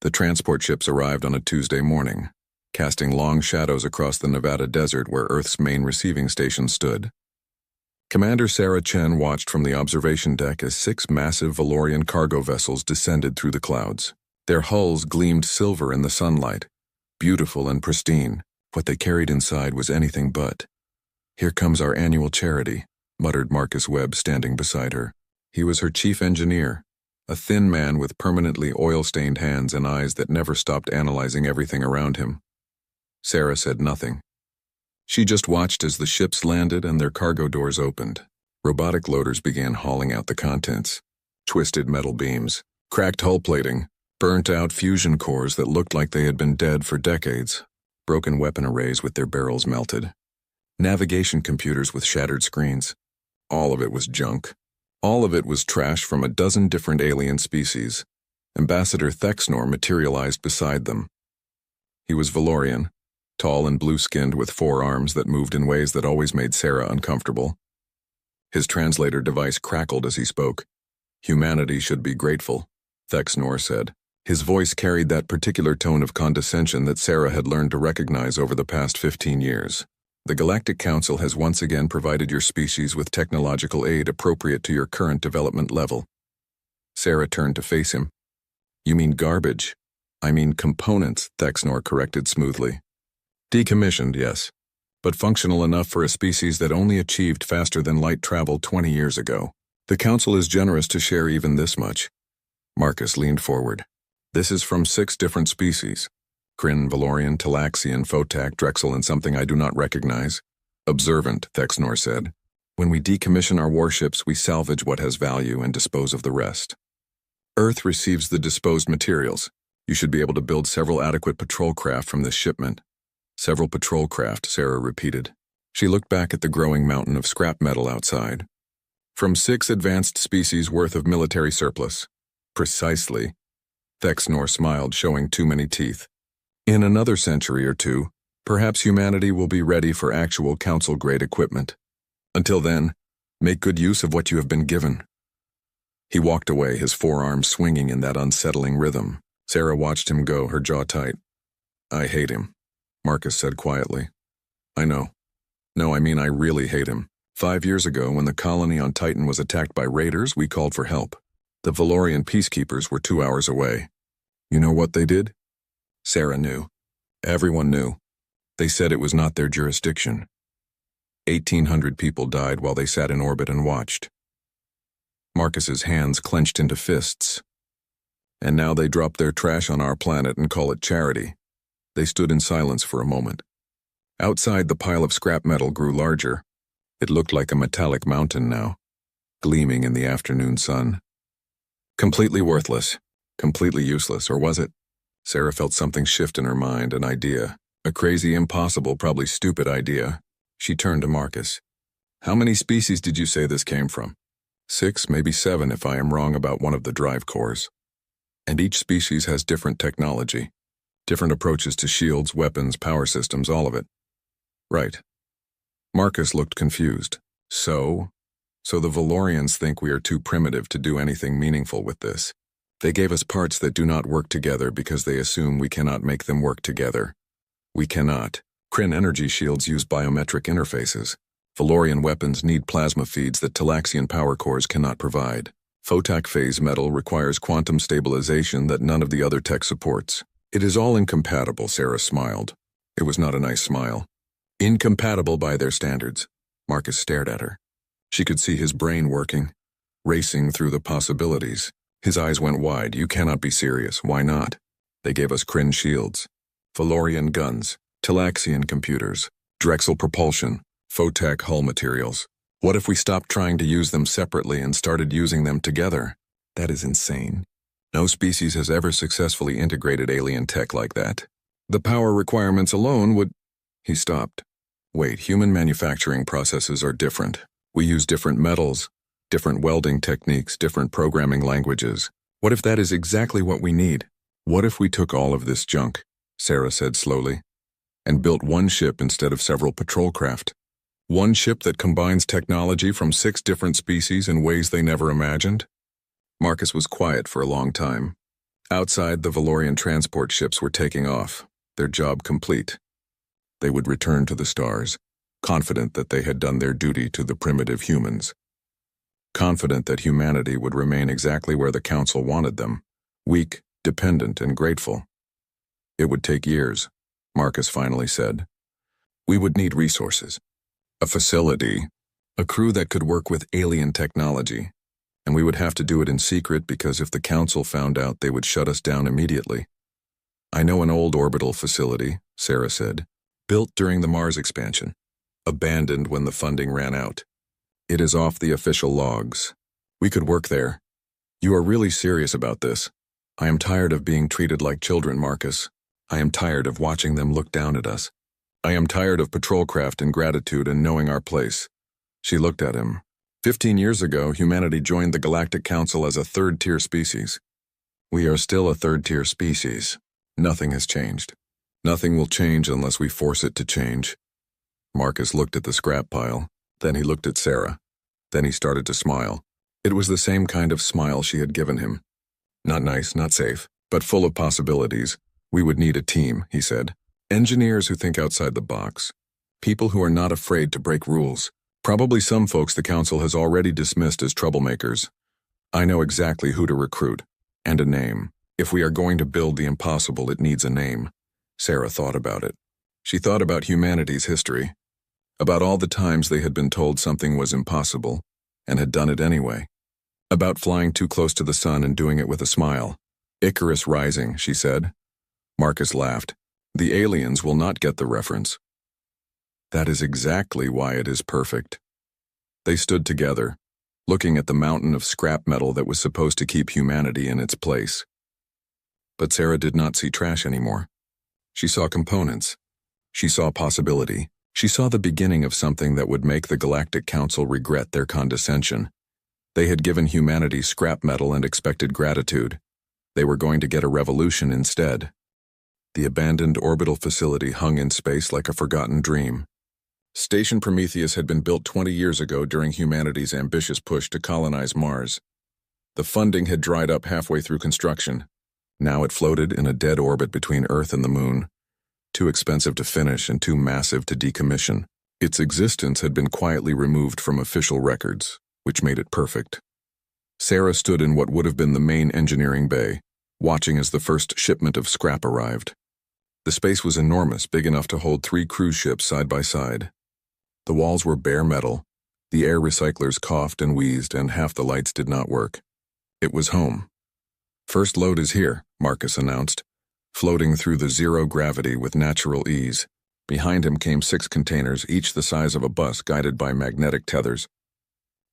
The transport ships arrived on a Tuesday morning, casting long shadows across the Nevada desert where Earth's main receiving station stood. Commander Sarah Chen watched from the observation deck as 6 massive Valorian cargo vessels descended through the clouds. Their hulls gleamed silver in the sunlight, beautiful and pristine. What they carried inside was anything but. "Here comes our annual charity," muttered Marcus Webb standing beside her. He was her chief engineer, a thin man with permanently oil-stained hands and eyes that never stopped analyzing everything around him. Sarah said nothing. She just watched as the ships landed and their cargo doors opened. Robotic loaders began hauling out the contents. Twisted metal beams, cracked hull plating, burnt-out fusion cores that looked like they had been dead for decades, broken weapon arrays with their barrels melted, navigation computers with shattered screens. All of it was junk. All of it was trash from a dozen different alien species. Ambassador Thexnor materialized beside them. He was Valorian, tall and blue-skinned with 4 arms that moved in ways that always made Sarah uncomfortable. His translator device crackled as he spoke. "Humanity should be grateful," Thexnor said. His voice carried that particular tone of condescension that Sarah had learned to recognize over the past 15 years. "The Galactic Council has once again provided your species with technological aid appropriate to your current development level." Sarah turned to face him. "You mean garbage?" "I mean components," Thexnor corrected smoothly. "Decommissioned, yes, but functional enough for a species that only achieved faster than light travel 20 years ago. The Council is generous to share even this much." Marcus leaned forward. "This is from 6 different species. Kryn, Valorian, Talaxian, Photak, Drexel, and something I do not recognize." "Observant," Thexnor said. "When we decommission our warships, we salvage what has value and dispose of the rest. Earth receives the disposed materials. You should be able to build several adequate patrol craft from this shipment." "Several patrol craft," Sarah repeated. She looked back at the growing mountain of scrap metal outside. "From 6 advanced species worth of military surplus." "Precisely." Thexnor smiled, showing too many teeth. "In another century or 2, perhaps humanity will be ready for actual Council-grade equipment. Until then, make good use of what you have been given." He walked away, his forearms swinging in that unsettling rhythm. Sarah watched him go, her jaw tight. "I hate him," Marcus said quietly. "I know. No, I mean I really hate him. 5 years ago, when the colony on Titan was attacked by raiders, we called for help. The Valorian peacekeepers were 2 hours away. You know what they did?" Sarah knew. Everyone knew. They said it was not their jurisdiction. 1,800 people died while they sat in orbit and watched. Marcus's hands clenched into fists. "And now they drop their trash on our planet and call it charity." They stood in silence for a moment. Outside, the pile of scrap metal grew larger. It looked like a metallic mountain now, gleaming in the afternoon sun. Completely worthless, completely useless, or was it? Sarah felt something shift in her mind, an idea. A crazy, impossible, probably stupid idea. She turned to Marcus. "How many species did you say this came from?" 6, maybe 7 if I am wrong about one of the drive cores. And each species has different technology. Different approaches to shields, weapons, power systems, all of it. Right. Marcus looked confused. So the Valorians think we are too primitive to do anything meaningful with this. They gave us parts that do not work together because they assume we cannot make them work together. We cannot. Kryn energy shields use biometric interfaces. Valorian weapons need plasma feeds that Talaxian power cores cannot provide. Photak phase metal requires quantum stabilization that none of the other tech supports. It is all incompatible, Sarah smiled. It was not a nice smile. Incompatible by their standards. Marcus stared at her. She could see his brain working, racing through the possibilities. His eyes went wide. You cannot be serious. Why not? They gave us Kryn shields, Valorian guns, Talaxian computers, Drexel propulsion, Photak hull materials. What if we stopped trying to use them separately and started using them together? That is insane. No species has ever successfully integrated alien tech like that. The power requirements alone would... He stopped. Wait, human manufacturing processes are different. We use different metals, different welding techniques, different programming languages. What if that is exactly what we need? What if we took all of this junk, Sarah said slowly, and built one ship instead of several patrol craft? One ship that combines technology from 6 different species in ways they never imagined? Marcus was quiet for a long time. Outside, the Valorian transport ships were taking off, their job complete. They would return to the stars, confident that they had done their duty to the primitive humans. Confident that humanity would remain exactly where the Council wanted them, weak, dependent, and grateful. It would take years, Marcus finally said. We would need resources, a facility, a crew that could work with alien technology, and we would have to do it in secret because if the Council found out, they would shut us down immediately. I know an old orbital facility, Sarah said, built during the Mars expansion, abandoned when the funding ran out. It is off the official logs. We could work there. You are really serious about this. I am tired of being treated like children, Marcus. I am tired of watching them look down at us. I am tired of patrolcraft and gratitude and knowing our place. She looked at him. 15 years ago, humanity joined the Galactic Council as a third-tier species. We are still a third-tier species. Nothing has changed. Nothing will change unless we force it to change. Marcus looked at the scrap pile. Then he looked at Sarah. Then he started to smile. It was the same kind of smile she had given him. Not nice, not safe, but full of possibilities. We would need a team, he said. Engineers who think outside the box. People who are not afraid to break rules. Probably some folks the Council has already dismissed as troublemakers. I know exactly who to recruit. And a name. If we are going to build the impossible, it needs a name. Sarah thought about it. She thought about humanity's history. About all the times they had been told something was impossible, and had done it anyway. About flying too close to the sun and doing it with a smile. Icarus Rising, she said. Marcus laughed. The aliens will not get the reference. That is exactly why it is perfect. They stood together, looking at the mountain of scrap metal that was supposed to keep humanity in its place. But Sarah did not see trash anymore. She saw components. She saw possibility. She saw the beginning of something that would make the Galactic Council regret their condescension. They had given humanity scrap metal and expected gratitude. They were going to get a revolution instead. The abandoned orbital facility hung in space like a forgotten dream. Station Prometheus had been built 20 years ago during humanity's ambitious push to colonize Mars. The funding had dried up halfway through construction. Now it floated in a dead orbit between Earth and the Moon. Too expensive to finish and too massive to decommission. Its existence had been quietly removed from official records, which made it perfect. Sarah stood in what would have been the main engineering bay, watching as the first shipment of scrap arrived. The space was enormous, big enough to hold 3 cruise ships side by side. The walls were bare metal. The air recyclers coughed and wheezed, and half the lights did not work. It was home. First load is here, Marcus announced, floating through the zero gravity with natural ease. Behind him came 6 containers, each the size of a bus, guided by magnetic tethers.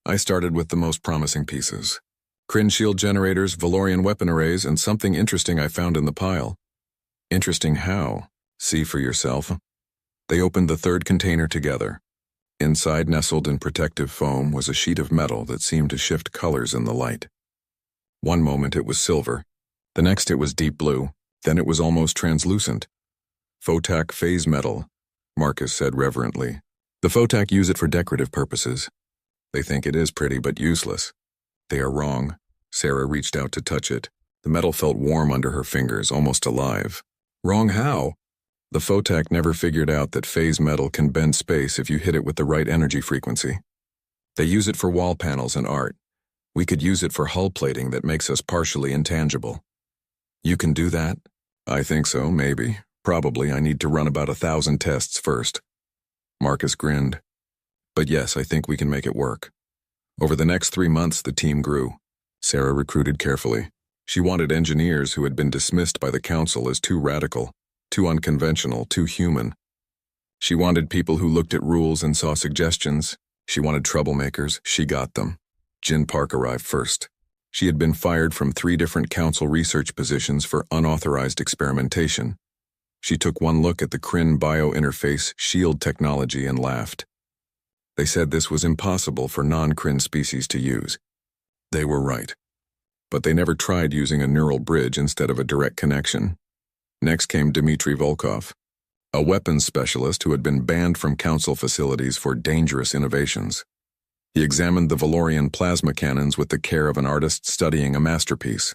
I started with the most promising pieces. Kryn shield generators, Valorian weapon arrays, and something interesting I found in the pile. Interesting how? See for yourself. They opened the 3rd container together. Inside, nestled in protective foam, was a sheet of metal that seemed to shift colors in the light. One moment it was silver. The next it was deep blue. Then it was almost translucent. Photak phase metal, Marcus said reverently. The Photak use it for decorative purposes. They think it is pretty but useless. They are wrong. Sarah reached out to touch it. The metal felt warm under her fingers, almost alive. Wrong how? The Photak never figured out that phase metal can bend space if you hit it with the right energy frequency. They use it for wall panels and art. We could use it for hull plating that makes us partially intangible. You can do that? I think so, maybe. Probably I need to run about 1,000 tests first. Marcus grinned. But yes, I think we can make it work. Over the next 3 months, the team grew. Sarah recruited carefully. She wanted engineers who had been dismissed by the Council as too radical, too unconventional, too human. She wanted people who looked at rules and saw suggestions. She wanted troublemakers. She got them. Jin Park arrived first. She had been fired from 3 different Council research positions for unauthorized experimentation. She took one look at the Kryn biointerface shield technology and laughed. They said this was impossible for non-Kryn species to use. They were right. But they never tried using a neural bridge instead of a direct connection. Next came Dmitry Volkov, a weapons specialist who had been banned from Council facilities for dangerous innovations. He examined the Valorian plasma cannons with the care of an artist studying a masterpiece.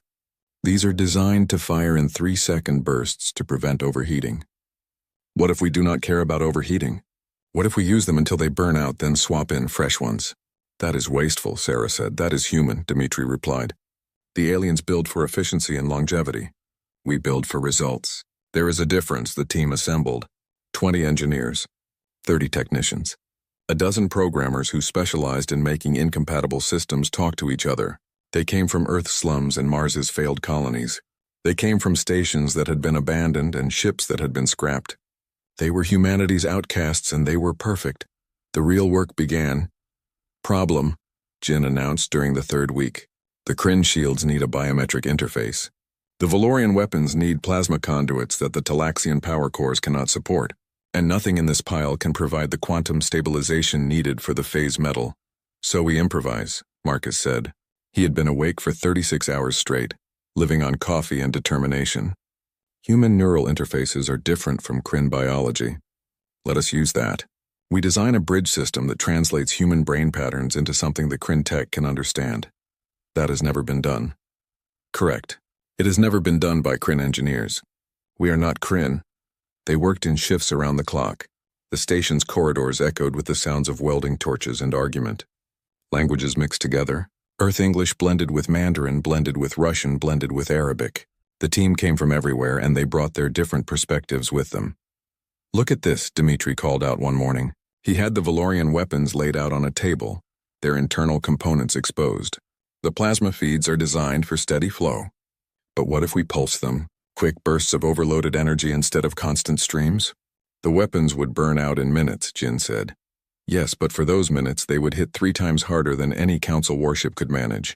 These are designed to fire in 3-second bursts to prevent overheating. What if we do not care about overheating? What if we use them until they burn out, then swap in fresh ones? That is wasteful, Sarah said. That is human, Dmitri replied. The aliens build for efficiency and longevity. We build for results. There is a difference. The team assembled 20 engineers, 30 technicians, a dozen programmers who specialized in making incompatible systems talk to each other. They came from Earth's slums and Mars's failed colonies. They came from stations that had been abandoned and ships that had been scrapped. They were humanity's outcasts and they were perfect. The real work began. Problem, Jin announced during the 3rd week. The Kryn shields need a biometric interface. The Valorian weapons need plasma conduits that the Talaxian power cores cannot support. And nothing in this pile can provide the quantum stabilization needed for the phase metal. So we improvise, Marcus said. He had been awake for 36 hours straight, living on coffee and determination. Human neural interfaces are different from Kryn biology. Let us use that. We design a bridge system that translates human brain patterns into something the Kryn tech can understand. That has never been done. Correct. It has never been done by Kryn engineers. We are not Kryn. They worked in shifts around the clock. The station's corridors echoed with the sounds of welding torches and argument. Languages mixed together. Earth English blended with Mandarin, blended with Russian, blended with Arabic. The team came from everywhere, and they brought their different perspectives with them. Look at this, Dmitri called out one morning. He had the Valorian weapons laid out on a table, their internal components exposed. The plasma feeds are designed for steady flow. But what if we pulse them, quick bursts of overloaded energy instead of constant streams? The weapons would burn out in minutes, Jin said. Yes, but for those minutes they would hit 3 times harder than any Council warship could manage.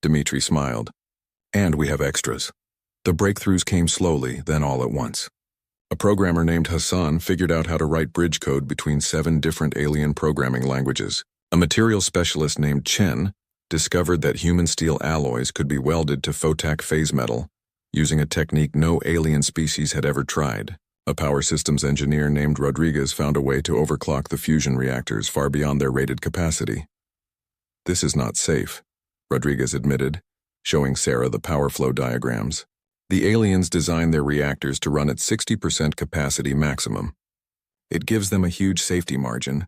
Dmitri smiled. And we have extras. The breakthroughs came slowly, then all at once. A programmer named Hassan figured out how to write bridge code between 7 different alien programming languages. A material specialist named Chen discovered that human steel alloys could be welded to photac phase metal using a technique no alien species had ever tried. A power systems engineer named Rodriguez found a way to overclock the fusion reactors far beyond their rated capacity. This is not safe, Rodriguez admitted, showing Sarah the power flow diagrams. The aliens designed their reactors to run at 60% capacity maximum. It gives them a huge safety margin,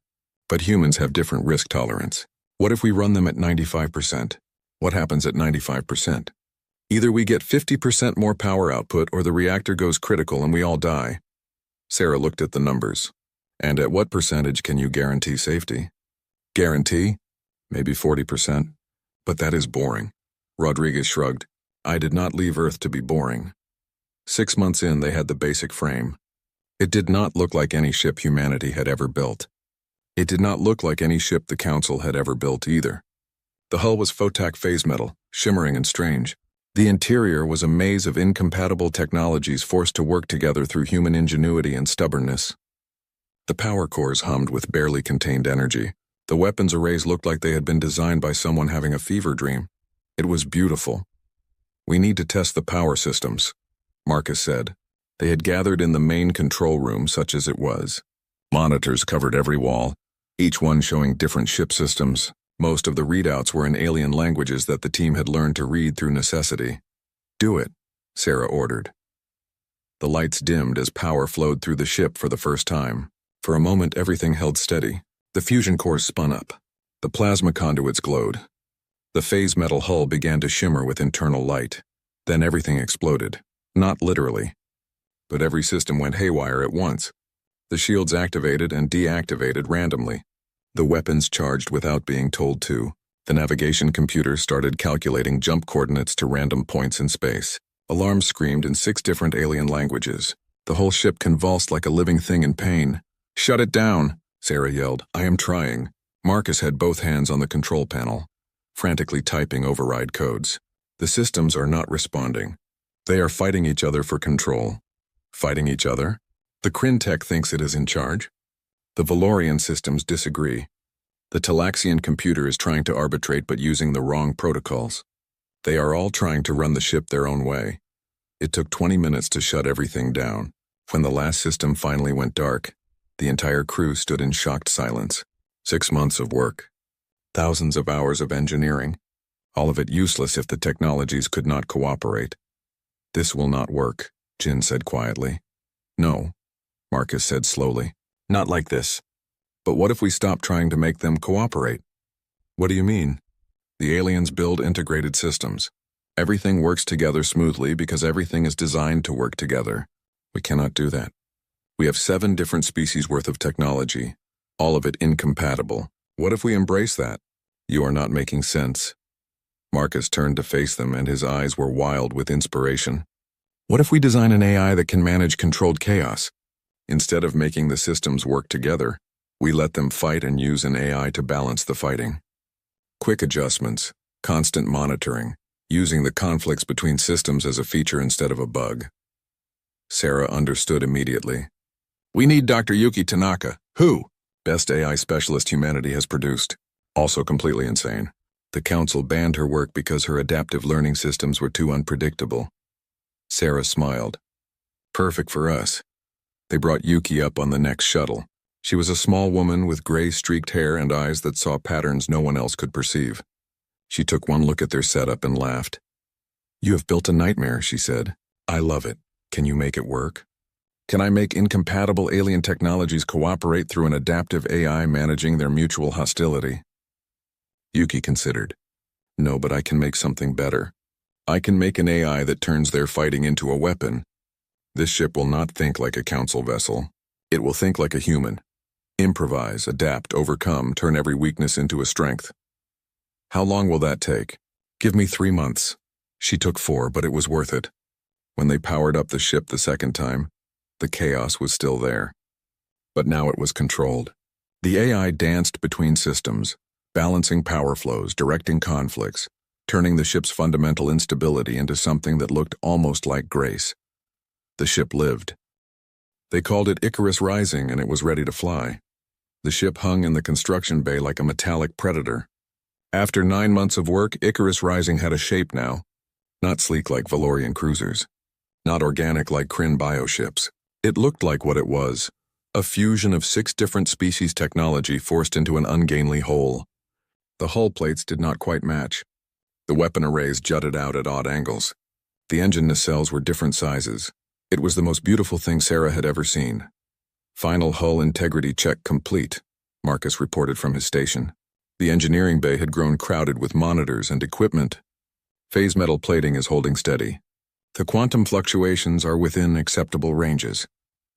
but humans have different risk tolerance. What if we run them at 95%? What happens at 95%? Either we get 50% more power output or the reactor goes critical and we all die. Sarah looked at the numbers. And at what percentage can you guarantee safety? Guarantee? Maybe 40%. But that is boring. Rodriguez shrugged. I did not leave Earth to be boring. 6 months in, they had the basic frame. It did not look like any ship humanity had ever built. It did not look like any ship the Council had ever built either. The hull was photac phase metal, shimmering and strange. The interior was a maze of incompatible technologies forced to work together through human ingenuity and stubbornness. The power cores hummed with barely contained energy. The weapons arrays looked like they had been designed by someone having a fever dream. It was beautiful. We need to test the power systems, Marcus said. They had gathered in the main control room, such as it was. Monitors covered every wall, each one showing different ship systems. Most of the readouts were in alien languages that the team had learned to read through necessity. Do it, Sarah ordered. The lights dimmed as power flowed through the ship for the first time. For a moment, everything held steady. The fusion cores spun up. The plasma conduits glowed. The phase metal hull began to shimmer with internal light. Then everything exploded. Not literally. But every system went haywire at once. The shields activated and deactivated randomly. The weapons charged without being told to. The navigation computer started calculating jump coordinates to random points in space. Alarms screamed in 6 different alien languages. The whole ship convulsed like a living thing in pain. "Shut it down," Sarah yelled. "I am trying." Marcus had both hands on the control panel, frantically typing override codes. The systems are not responding. They are fighting each other for control. Fighting each other? The Kryn tech thinks it is in charge. The Valorian systems disagree. The Talaxian computer is trying to arbitrate but using the wrong protocols. They are all trying to run the ship their own way. It took 20 minutes to shut everything down. When the last system finally went dark, the entire crew stood in shocked silence. 6 months of work. Thousands of hours of engineering. All of it useless if the technologies could not cooperate. This will not work, Jin said quietly. No, Marcus said slowly. Not like this. But what if we stop trying to make them cooperate? What do you mean? The aliens build integrated systems. Everything works together smoothly because everything is designed to work together. We cannot do that. We have 7 different species worth of technology, all of it incompatible. What if we embrace that? You are not making sense. Marcus turned to face them, and his eyes were wild with inspiration. What if we design an AI that can manage controlled chaos? Instead of making the systems work together, we let them fight and use an AI to balance the fighting. Quick adjustments, constant monitoring, using the conflicts between systems as a feature instead of a bug. Sarah understood immediately. We need Dr. Yuki Tanaka. Who? Best AI specialist humanity has produced. Also completely insane. The council banned her work because her adaptive learning systems were too unpredictable. Sarah smiled. Perfect for us. They brought Yuki up on the next shuttle. She was a small woman with gray streaked hair and eyes that saw patterns no one else could perceive. She took one look at their setup and laughed. You have built a nightmare, she said. I love it. Can you make it work? Can I make incompatible alien technologies cooperate through an adaptive AI managing their mutual hostility? Yuki considered. No, but I can make something better. I can make an AI that turns their fighting into a weapon. This ship will not think like a council vessel. It will think like a human. Improvise, adapt, overcome, turn every weakness into a strength. How long will that take? Give me 3 months. She took 4, but it was worth it. When they powered up the ship the second time, the chaos was still there. But now it was controlled. The AI danced between systems, balancing power flows, directing conflicts, turning the ship's fundamental instability into something that looked almost like grace. The ship lived. They called it Icarus Rising, and it was ready to fly. The ship hung in the construction bay like a metallic predator. After 9 months of work, Icarus Rising had a shape now. Not sleek like Valorian cruisers. Not organic like Kryn bioships. It looked like what it was, a fusion of 6 different species technology forced into an ungainly whole. The hull plates did not quite match. The weapon arrays jutted out at odd angles. The engine nacelles were different sizes. It was the most beautiful thing Sarah had ever seen. Final hull integrity check complete, Marcus reported from his station. The engineering bay had grown crowded with monitors and equipment. Phase metal plating is holding steady. The quantum fluctuations are within acceptable ranges.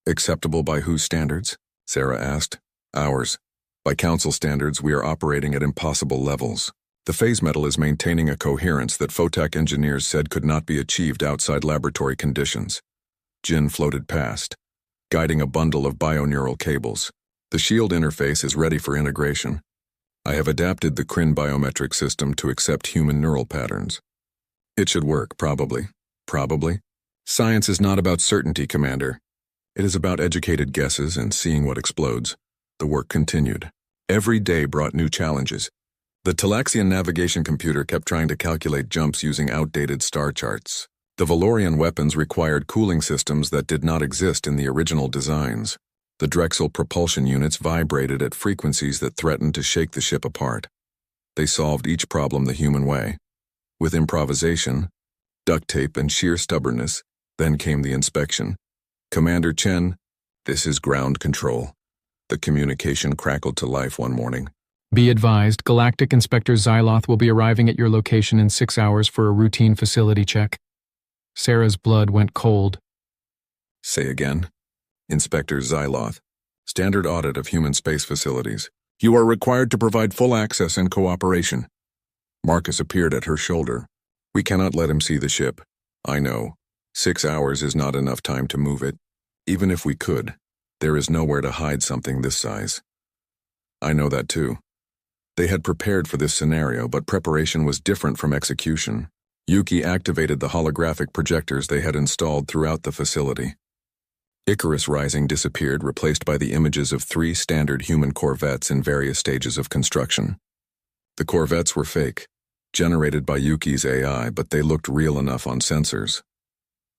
Acceptable by whose standards? Sarah asked. Ours. By council standards, we are operating at impossible levels. The phase metal is maintaining a coherence that Photech engineers said could not be achieved outside laboratory conditions. Jin floated past, guiding a bundle of bioneural cables. The shield interface is ready for integration. I have adapted the Kryn biometric system to accept human neural patterns. It should work, probably. Probably. Science is not about certainty, Commander. It is about educated guesses and seeing what explodes. The work continued. Every day brought new challenges. The Talaxian navigation computer kept trying to calculate jumps using outdated star charts. The Valorian weapons required cooling systems that did not exist in the original designs. The Drexel propulsion units vibrated at frequencies that threatened to shake the ship apart. They solved each problem the human way. With improvisation, duct tape, and sheer stubbornness, then came the inspection. Commander Chen, this is ground control. The communication crackled to life one morning. Be advised, Galactic Inspector Xyloth will be arriving at your location in 6 hours for a routine facility check. Sarah's blood went cold. Say again. Inspector Xyloth. Standard audit of human space facilities. You are required to provide full access and cooperation. Marcus appeared at her shoulder. We cannot let him see the ship. I know. 6 hours is not enough time to move it. Even if we could, there is nowhere to hide something this size. I know that too. They had prepared for this scenario, but preparation was different from execution. Yuki activated the holographic projectors they had installed throughout the facility. Icarus Rising disappeared, replaced by the images of 3 standard human corvettes in various stages of construction. The corvettes were fake, generated by Yuki's AI, but they looked real enough on sensors.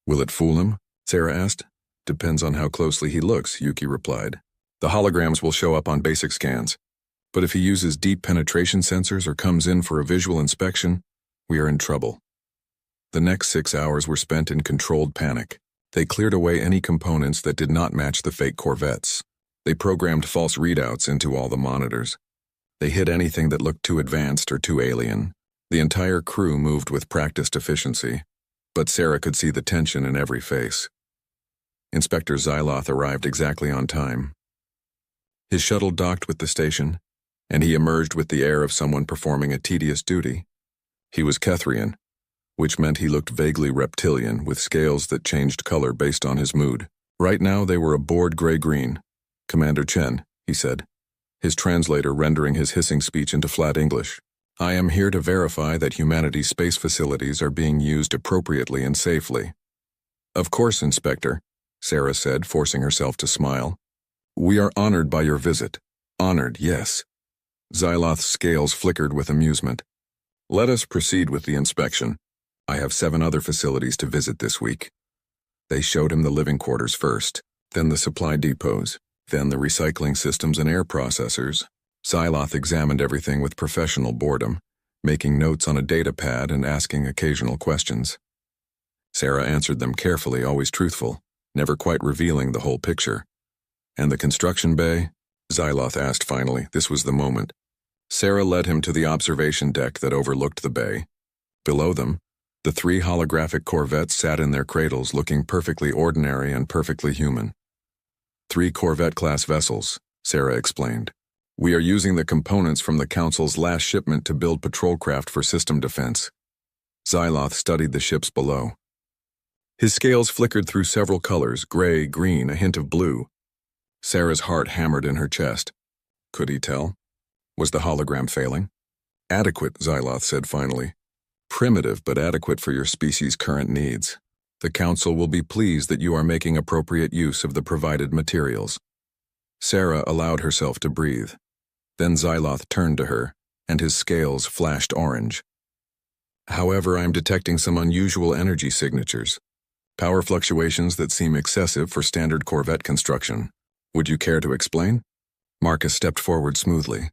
Will it fool him? Sarah asked. Depends on how closely he looks, Yuki replied. The holograms will show up on basic scans. But if he uses deep penetration sensors or comes in for a visual inspection, We are in trouble. The next 6 hours were spent in controlled panic. They cleared away any components that did not match the fake corvettes. They programmed false readouts into all the monitors. They hid anything that looked too advanced or too alien. The entire crew moved with practiced efficiency, but Sarah could see the tension in every face. Inspector Xyloth arrived exactly on time. His shuttle docked with the station, and he emerged with the air of someone performing a tedious duty. He was Kethrian, which meant he looked vaguely reptilian with scales that changed color based on his mood. Right now they were a bored gray-green. "Commander Chen," he said, his translator rendering his hissing speech into flat English. "I am here to verify that humanity's space facilities are being used appropriately and safely." "Of course, Inspector," Sarah said, forcing herself to smile. "We are honored by your visit." "Honored, yes." Xyloth's scales flickered with amusement. "Let us proceed with the inspection. I have 7 other facilities to visit this week." They showed him the living quarters first, then the supply depots, then the recycling systems and air processors. Xyloth examined everything with professional boredom, making notes on a data pad and asking occasional questions. Sarah answered them carefully, always truthful, never quite revealing the whole picture. "And the construction bay?" Xyloth asked finally. This was the moment. Sarah led him to the observation deck that overlooked the bay. Below them, the 3 holographic corvettes sat in their cradles looking perfectly ordinary and perfectly human. 3 Corvette-class vessels, Sarah explained. "We are using the components from the Council's last shipment to build patrol craft for system defense." Xyloth studied the ships below. His scales flickered through several colors, gray, green, a hint of blue. Sarah's heart hammered in her chest. Could he tell? Was the hologram failing? "Adequate," Xyloth said finally. "Primitive, but adequate for your species' current needs. The Council will be pleased that you are making appropriate use of the provided materials." Sarah allowed herself to breathe. Then Xyloth turned to her, and his scales flashed orange. "However, I am detecting some unusual energy signatures. Power fluctuations that seem excessive for standard Corvette construction. Would you care to explain?" Marcus stepped forward smoothly.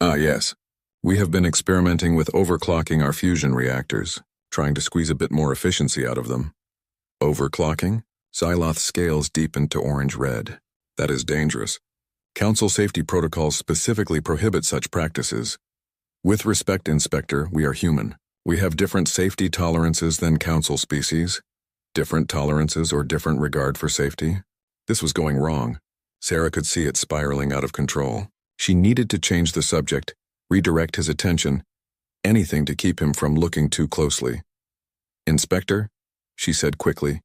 Yes. We have been experimenting with overclocking our fusion reactors, trying to squeeze a bit more efficiency out of them." "Overclocking?" Xyloth's scales deepened to orange-red. "That is dangerous. Council safety protocols specifically prohibit such practices. With respect, Inspector, we are human. We have different safety tolerances than Council species. Different tolerances or different regard for safety." This was going wrong. Sarah could see it spiraling out of control. She needed to change the subject, redirect his attention, anything to keep him from looking too closely. "Inspector," she said quickly,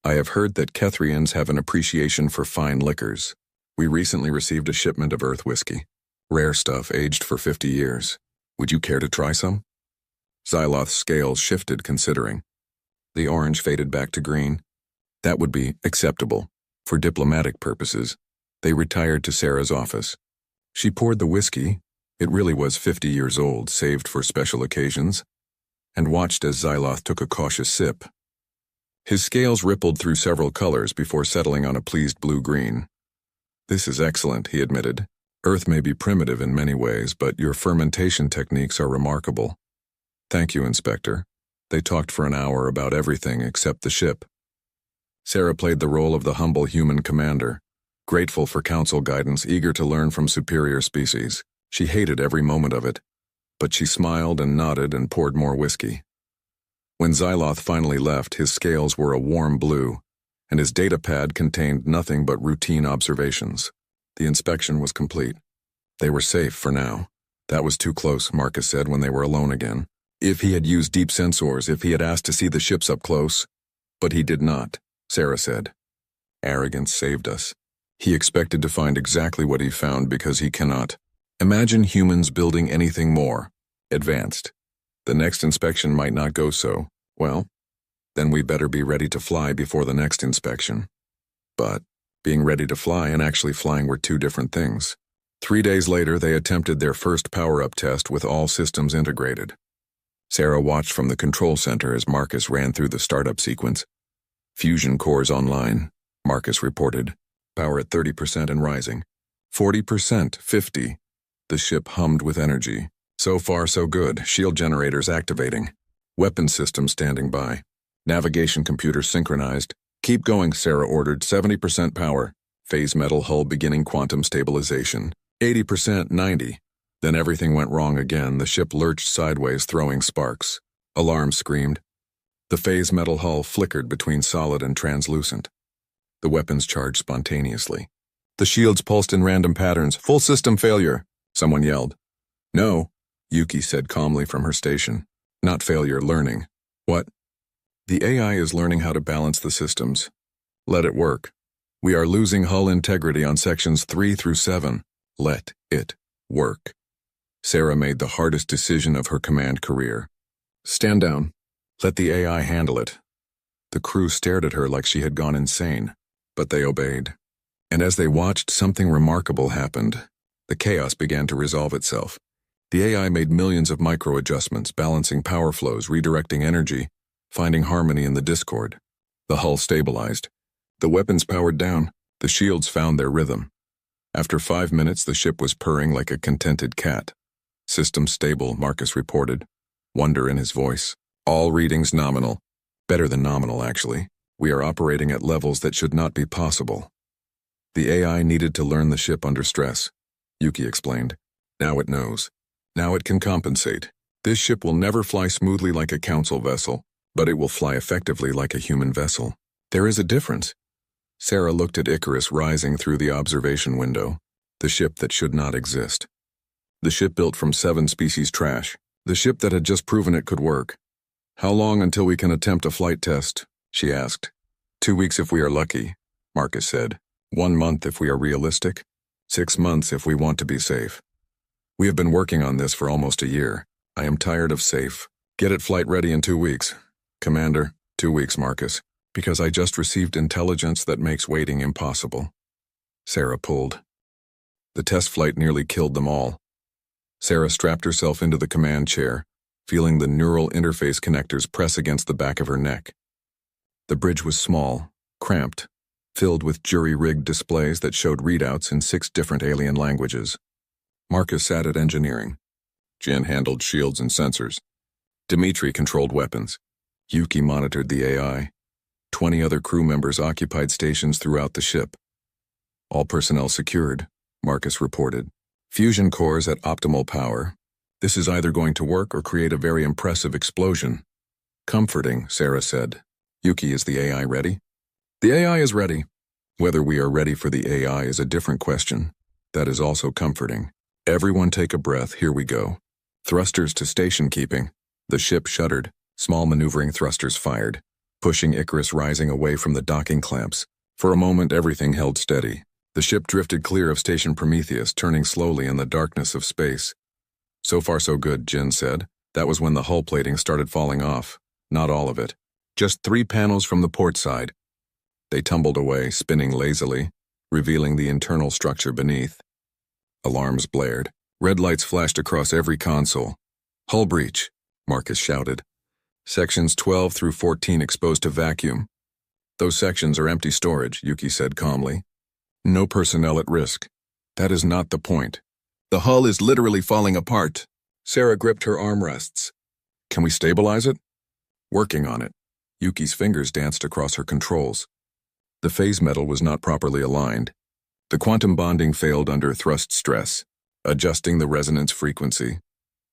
"I have heard that Kethrians have an appreciation for fine liquors. We recently received a shipment of Earth whiskey. Rare stuff aged for 50 years. Would you care to try some?" Xyloth's scales shifted, considering. The orange faded back to green. That would be acceptable. For diplomatic purposes, they retired to Sarah's office. She poured the whiskey, it really was 50 years old, saved for special occasions, and watched as Xyloth took a cautious sip. His scales rippled through several colors before settling on a pleased blue-green. "This is excellent," he admitted. "Earth may be primitive in many ways, but your fermentation techniques are remarkable." "Thank you, Inspector." They talked for an hour about everything except the ship. Sarah played the role of the humble human commander, grateful for Council guidance, eager to learn from superior species. She hated every moment of it, but she smiled and nodded and poured more whiskey. When Xyloth finally left, his scales were a warm blue, and his data pad contained nothing but routine observations. The inspection was complete. They were safe for now. "That was too close," Marcus said when they were alone again. "If he had used deep sensors, if he had asked to see the ships up close." "But he did not," Sarah said. "Arrogance saved us. He expected to find exactly what he found because he cannot. Imagine humans building anything more advanced. The next inspection might not go so. Well, then we better be ready to fly before the next inspection." But being ready to fly and actually flying were 2 different things. 3 days later, they attempted their first power-up test with all systems integrated. Sarah watched from the control center as Marcus ran through the startup sequence. "Fusion cores online," Marcus reported. "Power at 30% and rising. 40%, 50. The ship hummed with energy. "So far, so good. Shield generators activating." Weapon system standing by. Navigation computer synchronized. Keep going, Sarah ordered. 70% power. Phase metal hull beginning quantum stabilization. 80%, 90. Then everything went wrong again. The ship lurched sideways, throwing sparks. Alarm screamed. The phase metal hull flickered between solid and translucent. The weapons charged spontaneously. The shields pulsed in random patterns. Full system failure, someone yelled. No, Yuki said calmly from her station. Not failure, learning. What? The AI is learning how to balance the systems. Let it work. We are losing hull integrity on sections 3 through 7. Let it work. Sarah made the hardest decision of her command career. Stand down. Let the AI handle it. The crew stared at her like she had gone insane, but they obeyed. And as they watched, something remarkable happened. The chaos began to resolve itself. The AI made millions of micro-adjustments, balancing power flows, redirecting energy, finding harmony in the discord. The hull stabilized. The weapons powered down. The shields found their rhythm. After 5 minutes, the ship was purring like a contented cat. System stable, Marcus reported, wonder in his voice. All readings nominal. Better than nominal, actually. We are operating at levels that should not be possible. The AI needed to learn the ship under stress, Yuki explained. Now it knows. Now it can compensate. This ship will never fly smoothly like a council vessel, but it will fly effectively like a human vessel. There is a difference. Sarah looked at Icarus rising through the observation window, the ship that should not exist. The ship built from 7 species trash, the ship that had just proven it could work. How long until we can attempt a flight test? She asked. 2 weeks if we are lucky, Marcus said. 1 month if we are realistic. 6 months if we want to be safe. We have been working on this for almost a year. I am tired of safe. Get it flight ready in 2 weeks. Commander, 2 weeks, Marcus, because I just received intelligence that makes waiting impossible. Sarah pulled. The test flight nearly killed them all. Sarah strapped herself into the command chair, feeling the neural interface connectors press against the back of her neck. The bridge was small, cramped, filled with jury-rigged displays that showed readouts in 6 different alien languages. Marcus sat at engineering. Jen handled shields and sensors. Dmitri controlled weapons. Yuki monitored the AI. 20 other crew members occupied stations throughout the ship. All personnel secured, Marcus reported. Fusion cores at optimal power. This is either going to work or create a very impressive explosion. Comforting, Sarah said. Yuki, is the AI ready? The AI is ready. Whether we are ready for the AI is a different question. That is also comforting. Everyone take a breath, here we go. Thrusters to station keeping. The ship shuddered. Small maneuvering thrusters fired, pushing Icarus rising away from the docking clamps. For a moment, everything held steady. The ship drifted clear of Station Prometheus, turning slowly in the darkness of space. So far so good, Jin said. That was when the hull plating started falling off. Not all of it. Just 3 panels from the port side. They tumbled away, spinning lazily, revealing the internal structure beneath. Alarms blared. Red lights flashed across every console. Hull breach, Marcus shouted. Sections 12 through 14 exposed to vacuum. Those sections are empty storage, Yuki said calmly. No personnel at risk. That is not the point. The hull is literally falling apart. Sarah gripped her armrests. Can we stabilize it? Working on it. Yuki's fingers danced across her controls. The phase metal was not properly aligned. The quantum bonding failed under thrust stress, adjusting the resonance frequency.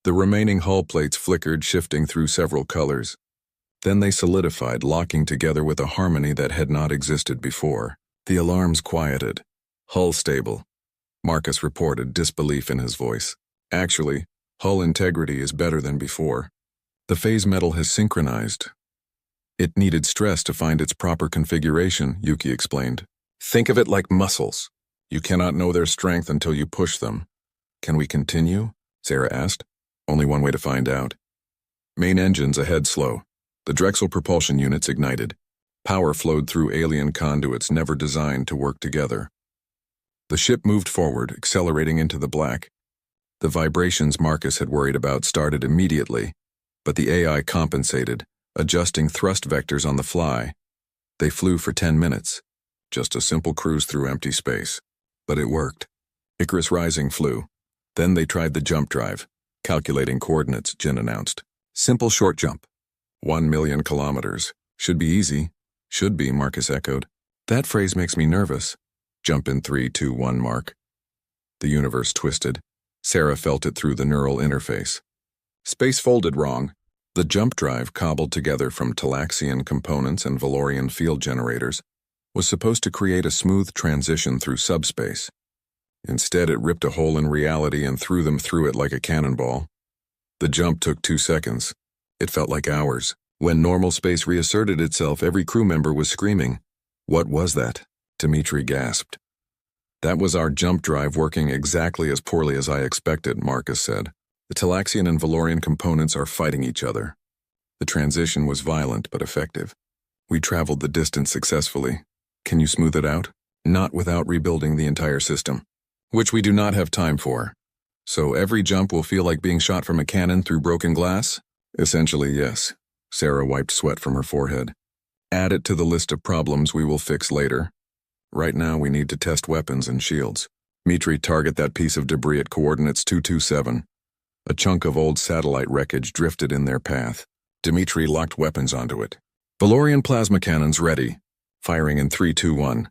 The remaining hull plates flickered, shifting through several colors. Then they solidified, locking together with a harmony that had not existed before. The alarms quieted. Hull stable. Marcus reported, disbelief in his voice. Actually, hull integrity is better than before. The phase metal has synchronized. It needed stress to find its proper configuration, Yuki explained. Think of it like muscles. You cannot know their strength until you push them. Can we continue? Sarah asked. Only one way to find out. Main engines ahead slow. The Drexel propulsion units ignited. Power flowed through alien conduits never designed to work together. The ship moved forward, accelerating into the black. The vibrations Marcus had worried about started immediately, but the AI compensated, adjusting thrust vectors on the fly. They flew for 10 minutes. Just a simple cruise through empty space. But it worked. Icarus Rising flew. Then they tried the jump drive. Calculating coordinates, Jin announced. Simple short jump. 1 million kilometers. Should be easy. Should be, Marcus echoed. That phrase makes me nervous. Jump in 3, 2, 1, Mark. The universe twisted. Sarah felt it through the neural interface. Space folded wrong. The jump drive, cobbled together from Talaxian components and Valorian field generators, was supposed to create a smooth transition through subspace. Instead, it ripped a hole in reality and threw them through it like a cannonball. The jump took 2 seconds. It felt like hours. When normal space reasserted itself, every crew member was screaming. What was that? Dimitri gasped. That was our jump drive working exactly as poorly as I expected, Marcus said. The Talaxian and Valorian components are fighting each other. The transition was violent but effective. We traveled the distance successfully. Can you smooth it out? Not without rebuilding the entire system, which we do not have time for. So every jump will feel like being shot from a cannon through broken glass? Essentially, yes. Sarah wiped sweat from her forehead. Add it to the list of problems we will fix later. Right now, we need to test weapons and shields. Dmitri, target that piece of debris at coordinates 227. A chunk of old satellite wreckage drifted in their path. Dmitri locked weapons onto it. Valorian plasma cannons ready. Firing in 3, 2, 1.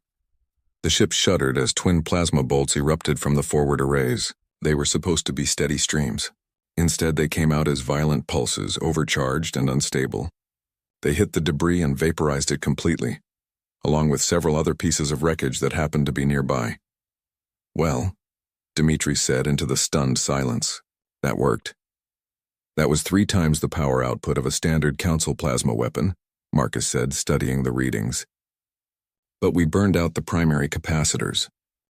The ship shuddered as twin plasma bolts erupted from the forward arrays. They were supposed to be steady streams. Instead, they came out as violent pulses, overcharged and unstable. They hit the debris and vaporized it completely, along with several other pieces of wreckage that happened to be nearby. Well, Dmitri said into the stunned silence. That worked. That was 3 times the power output of a standard Council plasma weapon, Marcus said, studying the readings. But we burned out the primary capacitors.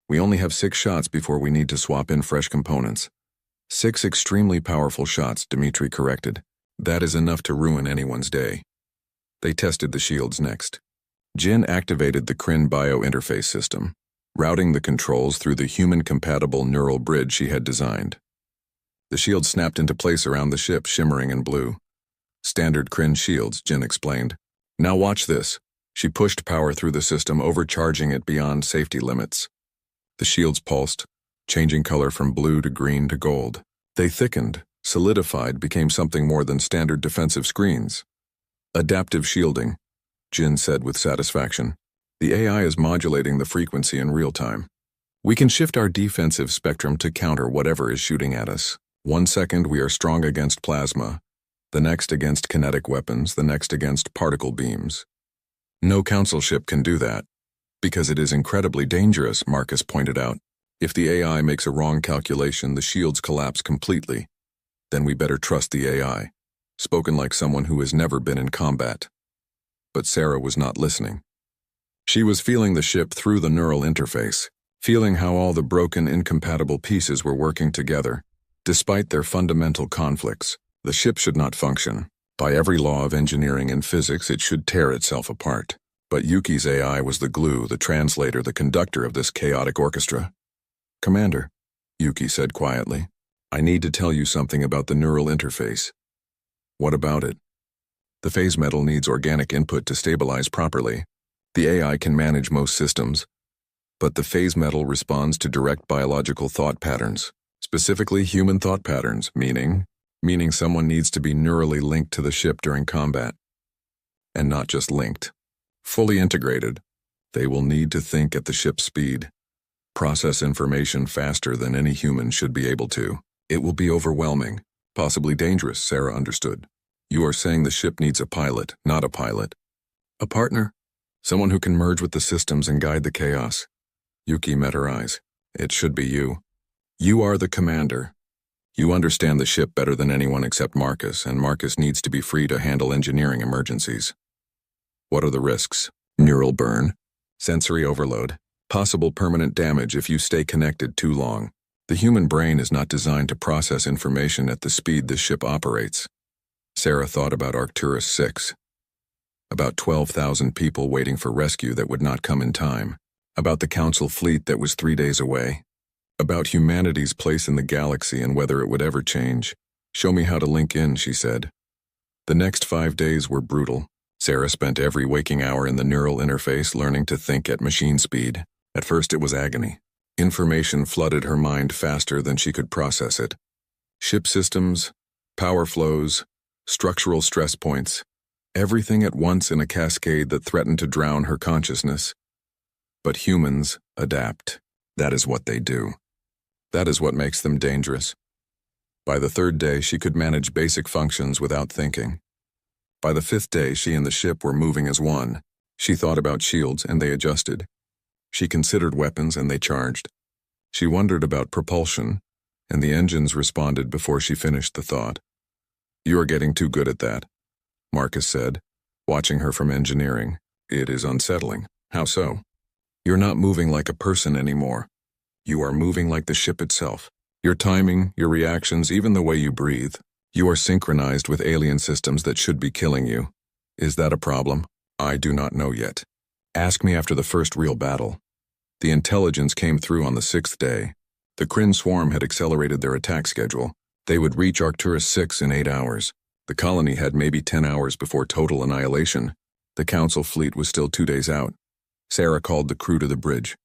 We only have 6 shots before we need to swap in fresh components. 6 extremely powerful shots, Dmitri corrected. That is enough to ruin anyone's day. They tested the shields next. Jin activated the Kryn bio-interface system, routing the controls through the human-compatible neural bridge she had designed. The shield snapped into place around the ship, shimmering in blue. Standard Kryn shields, Jin explained. Now watch this. She pushed power through the system, overcharging it beyond safety limits. The shields pulsed, changing color from blue to green to gold. They thickened, solidified, became something more than standard defensive screens. Adaptive shielding, Jin said with satisfaction. The AI is modulating the frequency in real time. We can shift our defensive spectrum to counter whatever is shooting at us. 1 second we are strong against plasma, the next against kinetic weapons, the next against particle beams. No Council ship can do that, because it is incredibly dangerous, Marcus pointed out. If the AI makes a wrong calculation, the shields collapse completely. Then we better trust the AI, spoken like someone who has never been in combat. But Sarah was not listening. She was feeling the ship through the neural interface, feeling how all the broken, incompatible pieces were working together. Despite their fundamental conflicts, the ship should not function. By every law of engineering and physics, it should tear itself apart. But Yuki's AI was the glue, the translator, the conductor of this chaotic orchestra. Commander, Yuki said quietly, I need to tell you something about the neural interface. What about it? The phase metal needs organic input to stabilize properly. The AI can manage most systems, but the phase metal responds to direct biological thought patterns, specifically human thought patterns, meaning someone needs to be neurally linked to the ship during combat. And not just linked. Fully integrated. They will need to think at the ship's speed, process information faster than any human should be able to. It will be overwhelming, possibly dangerous, Sarah understood. You are saying the ship needs a pilot, not a pilot. A partner? Someone who can merge with the systems and guide the chaos. Yuki met her eyes. It should be you. You are the commander. You understand the ship better than anyone except Marcus, and Marcus needs to be free to handle engineering emergencies. What are the risks? Neural burn, sensory overload, possible permanent damage if you stay connected too long. The human brain is not designed to process information at the speed this ship operates. Sarah thought about Arcturus 6. About 12,000 people waiting for rescue that would not come in time. About the Council fleet that was 3 days away. About humanity's place in the galaxy and whether it would ever change. Show me how to link in, she said. The next 5 days were brutal. Sarah spent every waking hour in the neural interface learning to think at machine speed. At first it was agony. Information flooded her mind faster than she could process it. Ship systems, power flows, structural stress points. Everything at once in a cascade that threatened to drown her consciousness. But humans adapt. That is what they do. That is what makes them dangerous. By the third day, she could manage basic functions without thinking. By the fifth day, she and the ship were moving as one. She thought about shields, and they adjusted. She considered weapons, and they charged. She wondered about propulsion, and the engines responded before she finished the thought. "You are getting too good at that," Marcus said, watching her from engineering. "It is unsettling." "How so?" "You're not moving like a person anymore. You are moving like the ship itself. Your timing, your reactions, even the way you breathe. You are synchronized with alien systems that should be killing you. Is that a problem? I do not know yet. Ask me after the first real battle." The intelligence came through on the 6th day. The Kryn swarm had accelerated their attack schedule. They would reach Arcturus 6 in 8 hours. The colony had maybe 10 hours before total annihilation. The Council fleet was still 2 days out. Sarah called the crew to the bridge.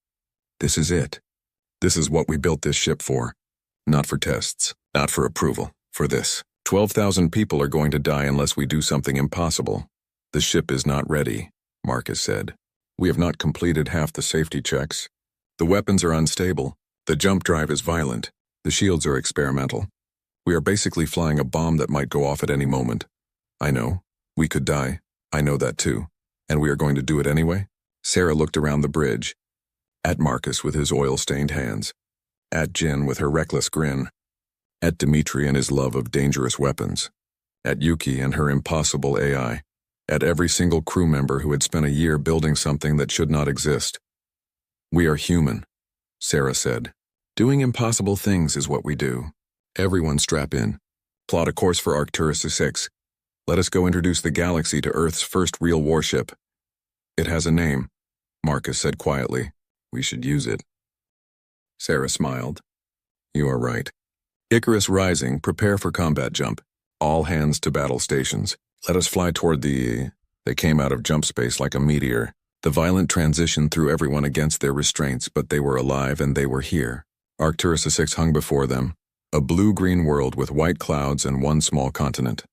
"This is it. This is what we built this ship for. Not for tests, not for approval, for this. 12,000 people are going to die unless we do something impossible. The ship is not ready," Marcus said. "We have not completed half the safety checks. The weapons are unstable. The jump drive is violent. The shields are experimental. We are basically flying a bomb that might go off at any moment. I know. We could die. I know that too. And we are going to do it anyway?" Sarah looked around the bridge. At Marcus with his oil-stained hands. At Jin with her reckless grin. At Dimitri and his love of dangerous weapons. At Yuki and her impossible AI. At every single crew member who had spent a year building something that should not exist. "We are human," Sarah said. "Doing impossible things is what we do. Everyone strap in. Plot a course for Arcturus 6. Let us go introduce the galaxy to Earth's first real warship. It has a name," Marcus said quietly. "We should use it." Sarah smiled. "You are right. Icarus Rising, prepare for combat jump. All hands to battle stations. Let us fly toward the..." They came out of jump space like a meteor. The violent transition threw everyone against their restraints, but they were alive and they were here. Arcturus 6 hung before them, a blue-green world with white clouds and one small continent.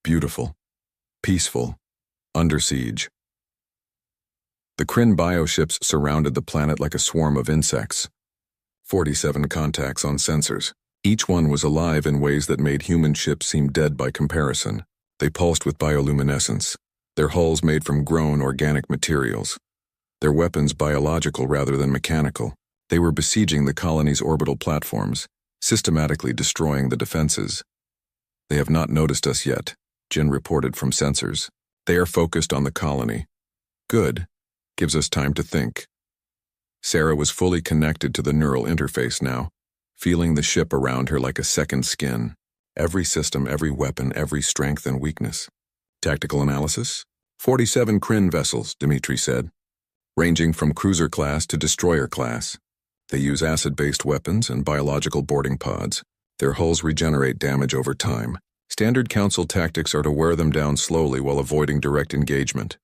Beautiful. Peaceful. Under siege. The Kryn bioships surrounded the planet like a swarm of insects. 47 contacts on sensors. Each one was alive in ways that made human ships seem dead by comparison. They pulsed with bioluminescence, their hulls made from grown organic materials. Their weapons biological rather than mechanical. They were besieging the colony's orbital platforms, systematically destroying the defenses. "They have not noticed us yet," Jin reported from sensors. "They are focused on the colony. Good. Gives us time to think." Sarah was fully connected to the neural interface now, feeling the ship around her like a second skin. Every system, every weapon, every strength and weakness. "Tactical analysis? 47 Kryn vessels," Dimitri said, ranging from cruiser class to destroyer class. They use acid-based weapons and biological boarding pods. Their hulls regenerate damage over time. Standard Council tactics are to wear them down slowly while avoiding direct engagement.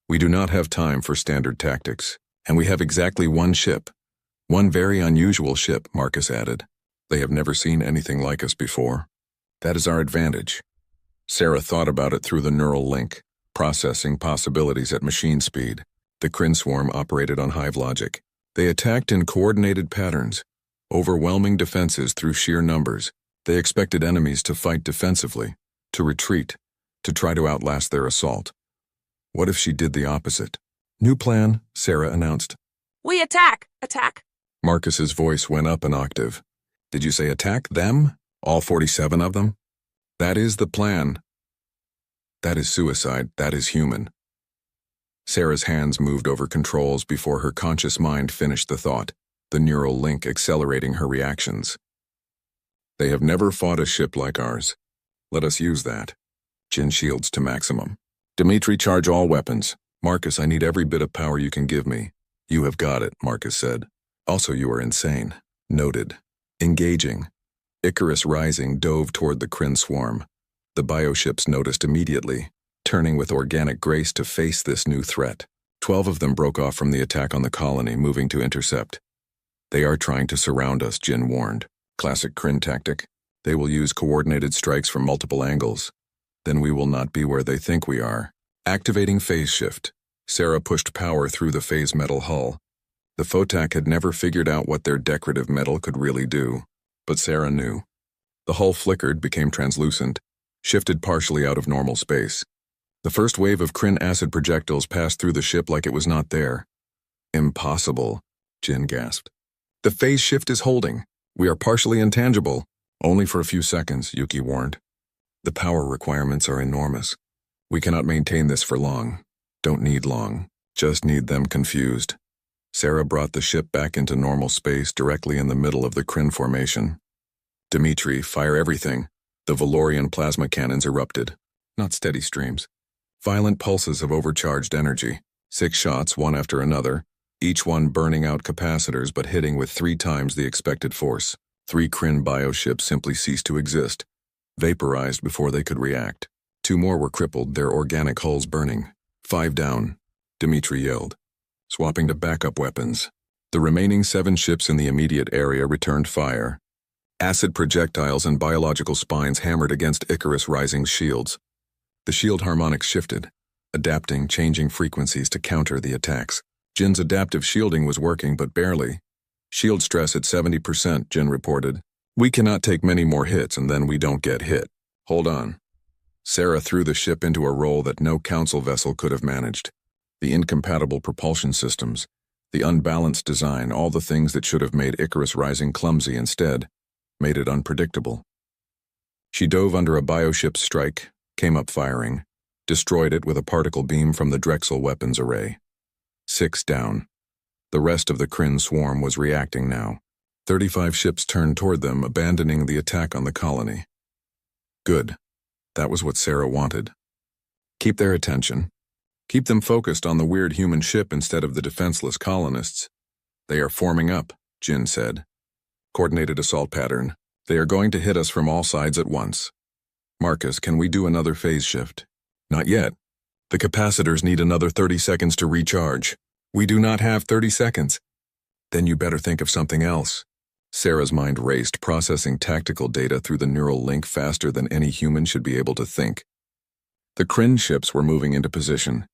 We do not have time for standard tactics. And we have exactly one ship. One very unusual ship, Marcus added. They have never seen anything like us before. That is our advantage. Sarah thought about it through the neural link, processing possibilities at machine speed. The Kryn swarm operated on hive logic. They attacked in coordinated patterns, overwhelming defenses through sheer numbers. They expected enemies to fight defensively, to retreat, to try to outlast their assault. What if she did the opposite? "New plan," Sarah announced. "We attack! Attack!" Marcus's voice went up an octave. "Did you say attack them? All 47 of them?" "That is the plan." "That is suicide. That is human." Sarah's hands moved over controls before her conscious mind finished the thought, the neural link accelerating her reactions. "They have never fought a ship like ours. Let us use that. Jin shields to maximum. Dimitri, charge all weapons. Marcus, I need every bit of power you can give me." "You have got it," Marcus said. "Also, you are insane." Noted. Engaging. Icarus Rising dove toward the Kryn swarm. The bioships noticed immediately, turning with organic grace to face this new threat. 12 of them broke off from the attack on the colony, moving to intercept. "They are trying to surround us," Jin warned. Classic Kryn tactic. They will use coordinated strikes from multiple angles. Then we will not be where they think we are. Activating phase shift. Sarah pushed power through the phase metal hull. The Photak had never figured out what their decorative metal could really do, but Sarah knew. The hull flickered, became translucent, shifted partially out of normal space. The first wave of Kryn acid projectiles passed through the ship like it was not there. Impossible, Jin gasped. The phase shift is holding. We are partially intangible. Only for a few seconds, Yuki warned. The power requirements are enormous. We cannot maintain this for long. Don't need long. Just need them confused. Sarah brought the ship back into normal space directly in the middle of the Kryn formation. Dimitri, fire everything. The Valorian plasma cannons erupted. Not steady streams. Violent pulses of overcharged energy. 6 shots, one after another, each one burning out capacitors but hitting with 3 times the expected force. 3 Kryn bioships simply ceased to exist, vaporized before they could react. 2 more were crippled, their organic hulls burning. 5 down, Dimitri yelled, swapping to backup weapons. The remaining 7 ships in the immediate area returned fire. Acid projectiles and biological spines hammered against Icarus Rising's shields. The shield harmonics shifted, adapting, changing frequencies to counter the attacks. Jin's adaptive shielding was working, but barely. Shield stress at 70%, Jin reported. We cannot take many more hits and then we don't get hit. Hold on. Sarah threw the ship into a roll that no council vessel could have managed. The incompatible propulsion systems, the unbalanced design, all the things that should have made Icarus Rising clumsy instead, made it unpredictable. She dove under a bioship's strike, came up firing, destroyed it with a particle beam from the Drexel weapons array. 6 down. The rest of the Kryn swarm was reacting now. 35 ships turned toward them, abandoning the attack on the colony. Good. That was what Sarah wanted. Keep their attention. Keep them focused on the weird human ship instead of the defenseless colonists. They are forming up, Jin said. Coordinated assault pattern. They are going to hit us from all sides at once. Marcus, can we do another phase shift? Not yet. The capacitors need another 30 seconds to recharge. We do not have 30 seconds. Then you better think of something else. Sarah's mind raced, processing tactical data through the neural link faster than any human should be able to think. The Kryn ships were moving into position.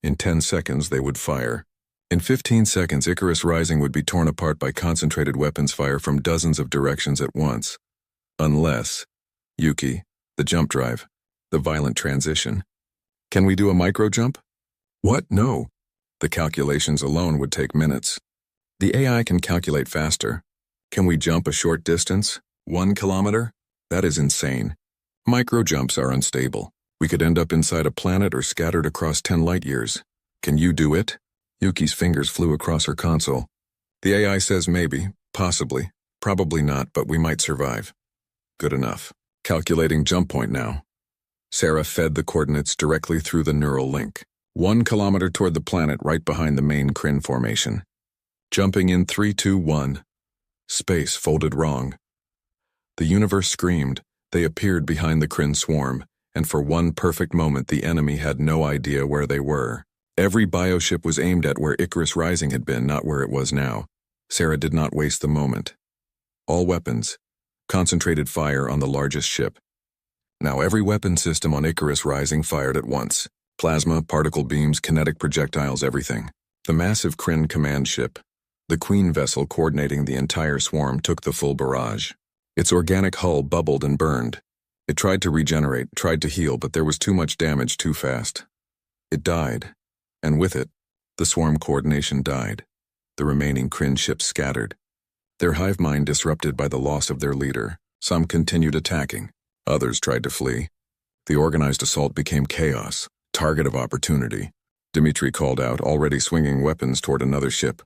In 10 seconds, they would fire. In 15 seconds, Icarus Rising would be torn apart by concentrated weapons fire from dozens of directions at once. Unless, Yuki, the jump drive, the violent transition. Can we do a micro jump? What? No. The calculations alone would take minutes. The AI can calculate faster. Can we jump a short distance? 1 kilometer? That is insane. Micro jumps are unstable. We could end up inside a planet or scattered across 10 light years. Can you do it? Yuki's fingers flew across her console. The AI says maybe, possibly, probably not, but we might survive. Good enough. Calculating jump point now. Sarah fed the coordinates directly through the neural link. 1 kilometer toward the planet right behind the main Kryn formation. Jumping in 3, 2, 1. Space folded wrong. The universe screamed. They appeared behind the Kryn swarm, and for one perfect moment the enemy had no idea where they were. Every bioship was aimed at where Icarus Rising had been, not where it was now. Sarah did not waste the moment. All weapons. Concentrated fire on the largest ship. Now every weapon system on Icarus Rising fired at once. Plasma, particle beams, kinetic projectiles, everything. The massive Kryn command ship, the Queen vessel coordinating the entire swarm, took the full barrage. Its organic hull bubbled and burned. It tried to regenerate, tried to heal, but there was too much damage too fast. It died, and with it, the swarm coordination died. The remaining Kryn ships scattered. Their hive mind disrupted by the loss of their leader. Some continued attacking. Others tried to flee. The organized assault became chaos, target of opportunity. Dimitri called out, already swinging weapons toward another ship.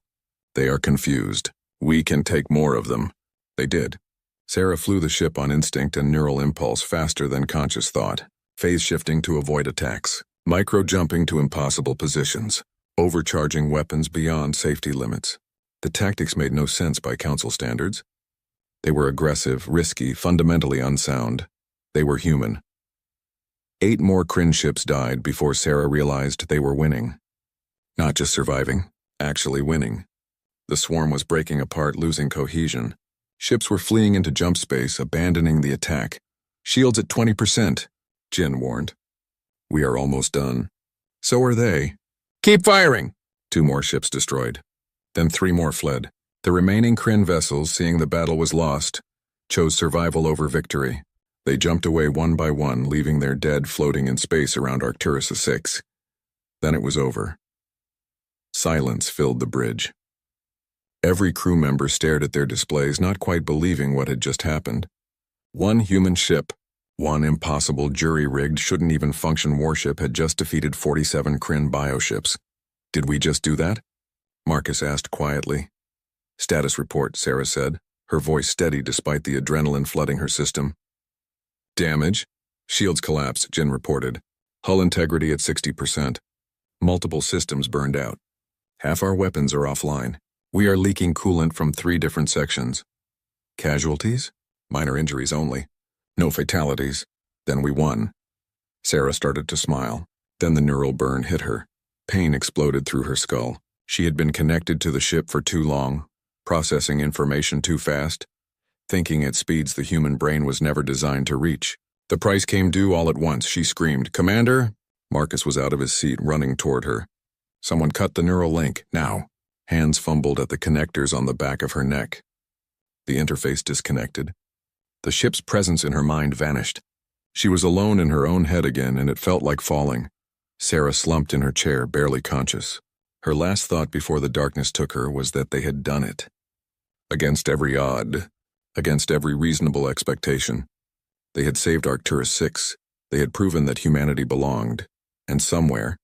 They are confused. We can take more of them. They did. Sarah flew the ship on instinct and neural impulse faster than conscious thought, phase shifting to avoid attacks, micro-jumping to impossible positions, overcharging weapons beyond safety limits. The tactics made no sense by council standards. They were aggressive, risky, fundamentally unsound. They were human. 8 more Kryn ships died before Sarah realized they were winning. Not just surviving, actually winning. The swarm was breaking apart, losing cohesion. Ships were fleeing into jump space, abandoning the attack. Shields at 20%, Jin warned. We are almost done. So are they. Keep firing! 2 more ships destroyed. Then 3 more fled. The remaining Kryn vessels, seeing the battle was lost, chose survival over victory. They jumped away one by one, leaving their dead floating in space around Arcturus 6. Then it was over. Silence filled the bridge. Every crew member stared at their displays, not quite believing what had just happened. 1 human ship, 1 impossible jury-rigged, shouldn't even function warship had just defeated 47 Kryn bioships. Did we just do that? Marcus asked quietly. Status report, Sarah said, her voice steady despite the adrenaline flooding her system. Damage? Shields collapse, Jin reported. Hull integrity at 60%. Multiple systems burned out. Half our weapons are offline. We are leaking coolant from 3 different sections. Casualties? Minor injuries only. No fatalities. Then we won. Sarah started to smile. Then the neural burn hit her. Pain exploded through her skull. She had been connected to the ship for too long, processing information too fast, thinking at speeds the human brain was never designed to reach. The price came due all at once. She screamed, "Commander!" Marcus was out of his seat, running toward her. Someone cut the neural link, now. Hands fumbled at the connectors on the back of her neck. The interface disconnected. The ship's presence in her mind vanished. She was alone in her own head again, and it felt like falling. Sarah slumped in her chair, barely conscious. Her last thought before the darkness took her was that they had done it. Against every odd, against every reasonable expectation. They had saved Arcturus 6. They had proven that humanity belonged. And somewhere,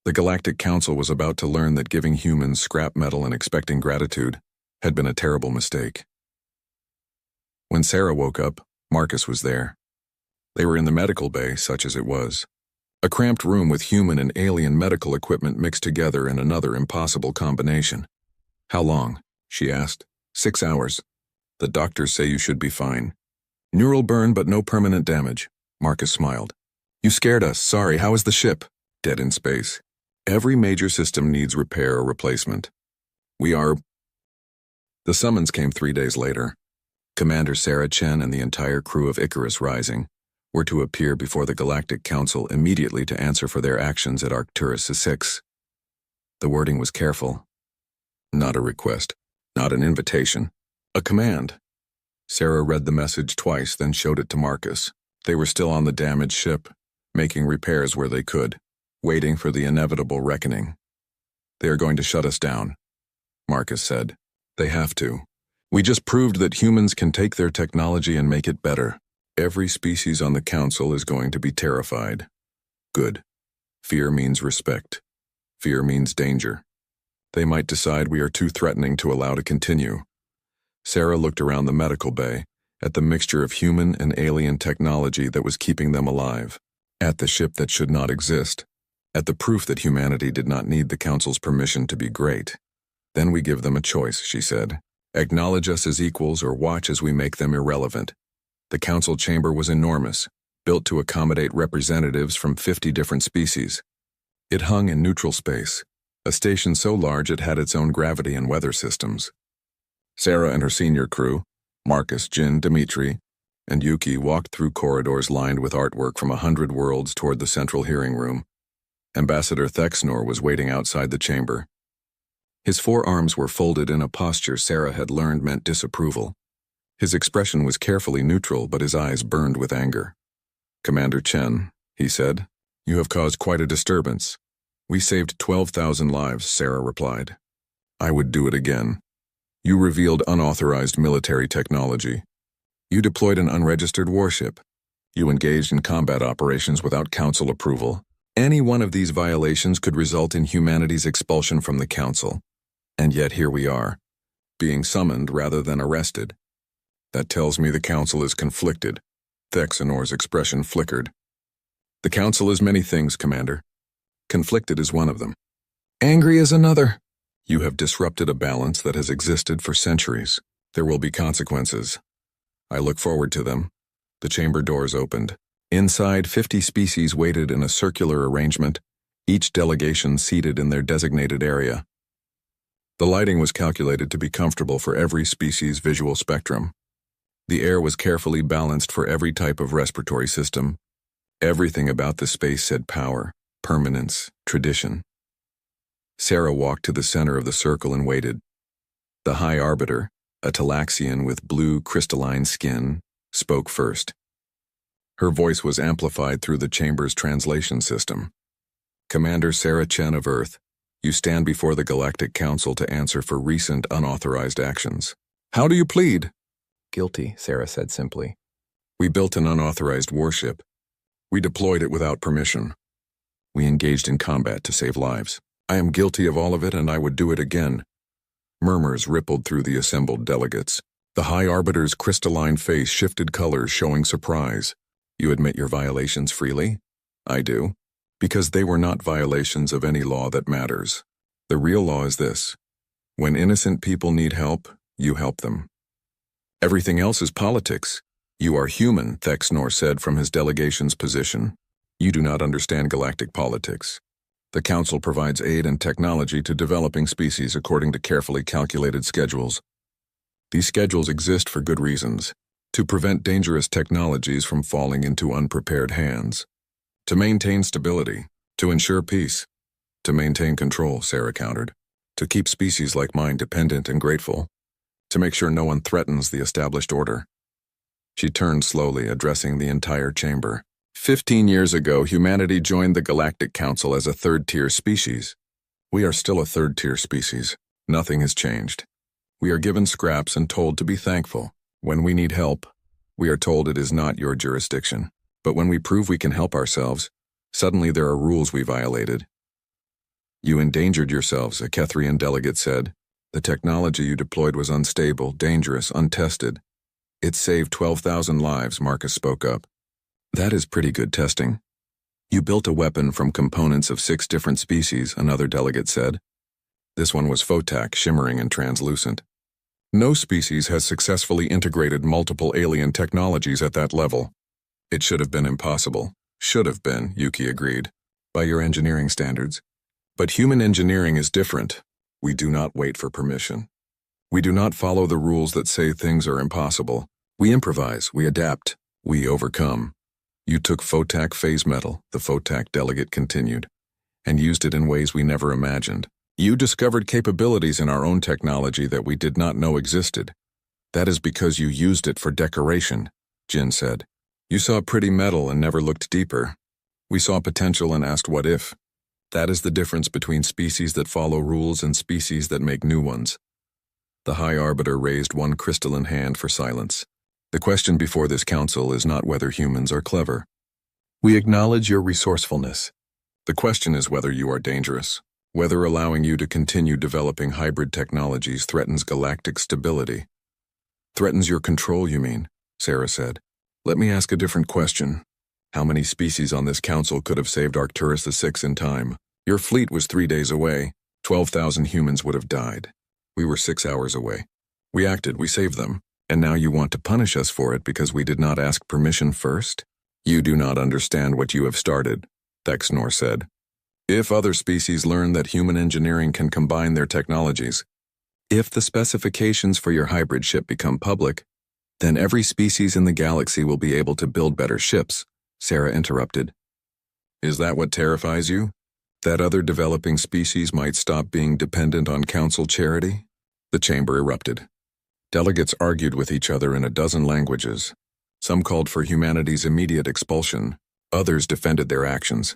the Galactic Council was about to learn that giving humans scrap metal and expecting gratitude had been a terrible mistake. When Sarah woke up, Marcus was there. They were in the medical bay, such as it was. A cramped room with human and alien medical equipment mixed together in another impossible combination. How long? She asked. 6 hours. The doctors say you should be fine. Neural burn, but no permanent damage. Marcus smiled. You scared us. Sorry, how is the ship? Dead in space. Every major system needs repair or replacement. We are... The summons came 3 days later. Commander Sarah Chen and the entire crew of Icarus Rising were to appear before the Galactic Council immediately to answer for their actions at Arcturus 6. The wording was careful. Not a request, not an invitation, a command. Sarah read the message twice, then showed it to Marcus. They were still on the damaged ship, making repairs where they could, waiting for the inevitable reckoning. They are going to shut us down, Marcus said. They have to. We just proved that humans can take their technology and make it better. Every species on the council is going to be terrified. Good. Fear means respect. Fear means danger. They might decide we are too threatening to allow to continue. Sarah looked around the medical bay, at the mixture of human and alien technology that was keeping them alive, at the ship that should not exist, at the proof that humanity did not need the council's permission to be great. Then we give them a choice, she said. Acknowledge us as equals or watch as we make them irrelevant. The council chamber was enormous, built to accommodate representatives from 50 different species. It hung in neutral space, a station so large it had its own gravity and weather systems. Sarah and her senior crew, Marcus, Jin, Dimitri, and Yuki walked through corridors lined with artwork from 100 worlds toward the central hearing room. Ambassador Thexnor was waiting outside the chamber. His forearms were folded in a posture Sarah had learned meant disapproval. His expression was carefully neutral, but his eyes burned with anger. Commander Chen, he said, you have caused quite a disturbance. We saved 12,000 lives, Sarah replied. I would do it again. You revealed unauthorized military technology. You deployed an unregistered warship. You engaged in combat operations without council approval. Any one of these violations could result in humanity's expulsion from the council. And yet here we are, being summoned rather than arrested. That tells me the council is conflicted. Thexanor's expression flickered. The council is many things, Commander. Conflicted is one of them. Angry is another. You have disrupted a balance that has existed for centuries. There will be consequences. I look forward to them. The chamber doors opened. Inside, 50 species waited in a circular arrangement, each delegation seated in their designated area. The lighting was calculated to be comfortable for every species' visual spectrum. The air was carefully balanced for every type of respiratory system. Everything about the space said power. permanence, tradition. Sarah walked to the center of the circle and waited. The High Arbiter, a Talaxian with blue crystalline skin, spoke first. Her voice was amplified through the chamber's translation system. Commander Sarah Chen of Earth, you stand before the Galactic Council to answer for recent unauthorized actions. How do you plead? Guilty, Sarah said simply. We built an unauthorized warship. We deployed it without permission. We engaged in combat to save lives. I am guilty of all of it, and I would do it again. Murmurs rippled through the assembled delegates. The High Arbiter's crystalline face shifted colors, showing surprise. You admit your violations freely? I do. Because they were not violations of any law that matters. The real law is this. When innocent people need help, you help them. Everything else is politics. You are human, Thexnor said from his delegation's position. You do not understand galactic politics. The Council provides aid and technology to developing species according to carefully calculated schedules. These schedules exist for good reasons, to prevent dangerous technologies from falling into unprepared hands, to maintain stability, to ensure peace, to maintain control, Sarah countered, to keep species like mine dependent and grateful, to make sure no one threatens the established order. She turned slowly, addressing the entire chamber. 15 years ago, humanity joined the Galactic Council as a third-tier species. We are still a third-tier species. Nothing has changed. We are given scraps and told to be thankful. When we need help, we are told it is not your jurisdiction. But when we prove we can help ourselves, suddenly there are rules we violated. You endangered yourselves, a Kethrian delegate said. The technology you deployed was unstable, dangerous, untested. It saved 12,000 lives, Marcus spoke up. That is pretty good testing. You built a weapon from components of 6 different species, another delegate said. This one was photac, shimmering and translucent. No species has successfully integrated multiple alien technologies at that level. It should have been impossible. Should have been, Yuki agreed, by your engineering standards. But human engineering is different. We do not wait for permission. We do not follow the rules that say things are impossible. We improvise, we adapt, we overcome. You took photac phase metal, the photac delegate continued, and used it in ways we never imagined. You discovered capabilities in our own technology that we did not know existed. That is because you used it for decoration, Jin said. You saw pretty metal and never looked deeper. We saw potential and asked what if. That is the difference between species that follow rules and species that make new ones. The High Arbiter raised one crystalline hand for silence. The question before this council is not whether humans are clever. We acknowledge your resourcefulness. The question is whether you are dangerous, whether allowing you to continue developing hybrid technologies threatens galactic stability. Threatens your control, you mean, Sarah said. Let me ask a different question. How many species on this council could have saved Arcturus VI in time? Your fleet was 3 days away. 12,000 humans would have died. We were 6 hours away. We acted, we saved them. And now you want to punish us for it because we did not ask permission first? You do not understand what you have started, Thexnor said. If other species learn that human engineering can combine their technologies, if the specifications for your hybrid ship become public, then every species in the galaxy will be able to build better ships, Sarah interrupted. Is that what terrifies you? That other developing species might stop being dependent on council charity? The chamber erupted. Delegates argued with each other in a dozen languages. Some called for humanity's immediate expulsion. Others defended their actions.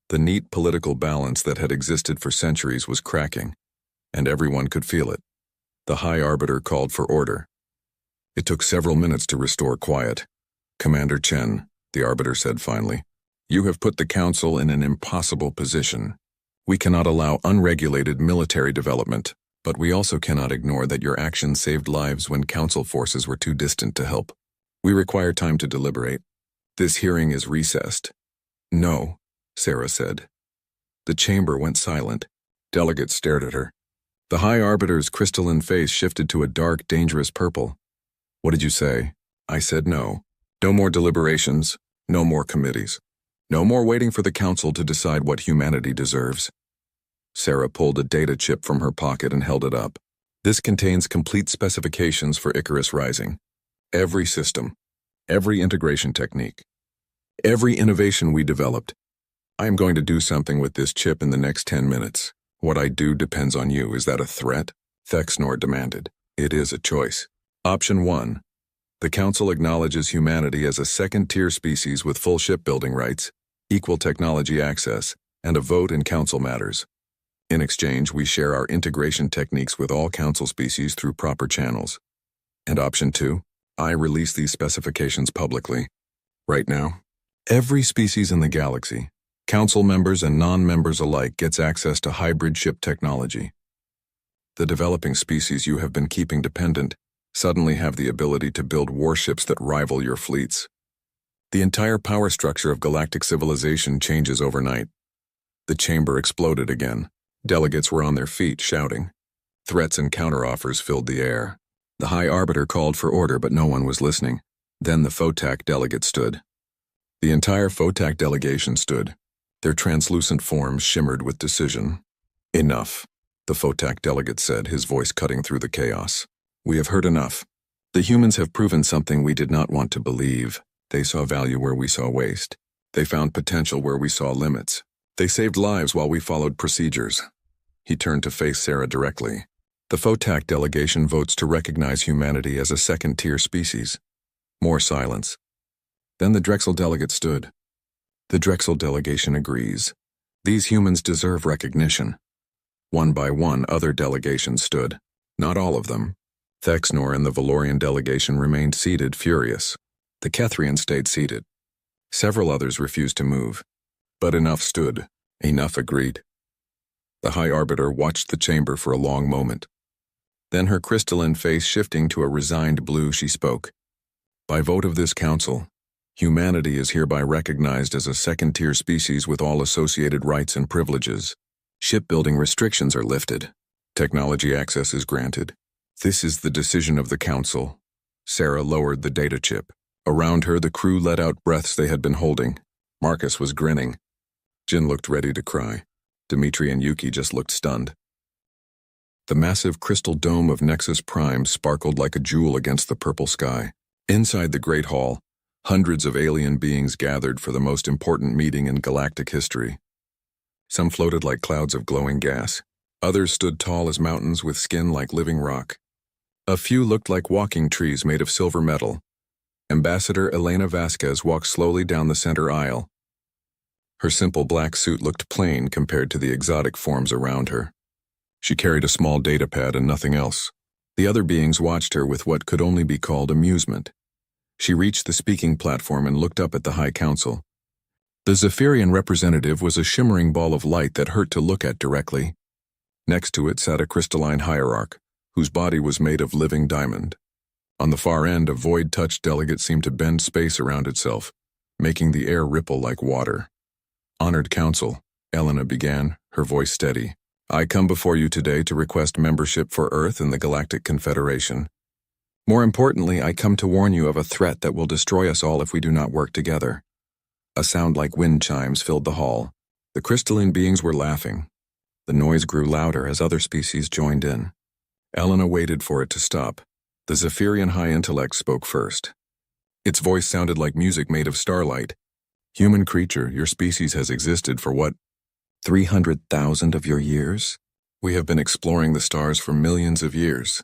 The neat political balance that had existed for centuries was cracking, and everyone could feel it. The High Arbiter called for order. It took several minutes to restore quiet. Commander Chen, the Arbiter said finally, you have put the Council in an impossible position. We cannot allow unregulated military development. But we also cannot ignore that your actions saved lives when Council forces were too distant to help. We require time to deliberate. This hearing is recessed. No, Sarah said. The chamber went silent. Delegates stared at her. The High Arbiter's crystalline face shifted to a dark, dangerous purple. What did you say? I said no. No more deliberations. No more committees. No more waiting for the Council to decide what humanity deserves. Sarah pulled a data chip from her pocket and held it up. This contains complete specifications for Icarus Rising. Every system, every integration technique, every innovation we developed. I am going to do something with this chip in the next 10 minutes. What I do depends on you. Is that a threat? Fictional demanded. It is a choice. Option 1. The Council acknowledges humanity as a second-tier species with full shipbuilding rights, equal technology access, and a vote in Council matters. In exchange, we share our integration techniques with all Council species through proper channels. And Option 2. I release these specifications publicly. Right now, every species in the galaxy, Council members and non-members alike, gets access to hybrid ship technology. The developing species you have been keeping dependent suddenly have the ability to build warships that rival your fleets. The entire power structure of galactic civilization changes overnight. The chamber exploded again. Delegates were on their feet, shouting. Threats and counteroffers filled the air. The High Arbiter called for order, but no one was listening. Then the Photak delegate stood. The entire Photak delegation stood. Their translucent forms shimmered with decision. Enough, the Photak delegate said, his voice cutting through the chaos. We have heard enough. The humans have proven something we did not want to believe. They saw value where we saw waste. They found potential where we saw limits. They saved lives while we followed procedures. He turned to face Sarah directly. The Photak delegation votes to recognize humanity as a second-tier species. More silence. Then the Drexel delegate stood. The Drexel delegation agrees. These humans deserve recognition. One by one, other delegations stood. Not all of them. Thexnor and the Valorian delegation remained seated, furious. The Kethrian stayed seated. Several others refused to move. But enough stood. Enough agreed. The High Arbiter watched the chamber for a long moment. Then, her crystalline face shifting to a resigned blue, she spoke. By vote of this council, humanity is hereby recognized as a second-tier species with all associated rights and privileges. Shipbuilding restrictions are lifted. Technology access is granted. This is the decision of the council. Sarah lowered the data chip. Around her, the crew let out breaths they had been holding. Marcus was grinning. Jin looked ready to cry. Dimitri and Yuki just looked stunned. The massive crystal dome of Nexus Prime sparkled like a jewel against the purple sky. Inside the Great Hall, hundreds of alien beings gathered for the most important meeting in galactic history. Some floated like clouds of glowing gas. Others stood tall as mountains with skin like living rock. A few looked like walking trees made of silver metal. Ambassador Elena Vasquez walked slowly down the center aisle. Her simple black suit looked plain compared to the exotic forms around her. She carried a small datapad and nothing else. The other beings watched her with what could only be called amusement. She reached the speaking platform and looked up at the High Council. The Zephyrian representative was a shimmering ball of light that hurt to look at directly. Next to it sat a crystalline hierarch, whose body was made of living diamond. On the far end, a void-touched delegate seemed to bend space around itself, making the air ripple like water. Honored Council, Elena began, her voice steady. I come before you today to request membership for Earth in the Galactic Confederation. More importantly, I come to warn you of a threat that will destroy us all if we do not work together. A sound like wind chimes filled the hall. The crystalline beings were laughing. The noise grew louder as other species joined in. Elena waited for it to stop. The Zephyrian high intellect spoke first. Its voice sounded like music made of starlight. Human creature, your species has existed for what? 300,000 of your years? We have been exploring the stars for millions of years.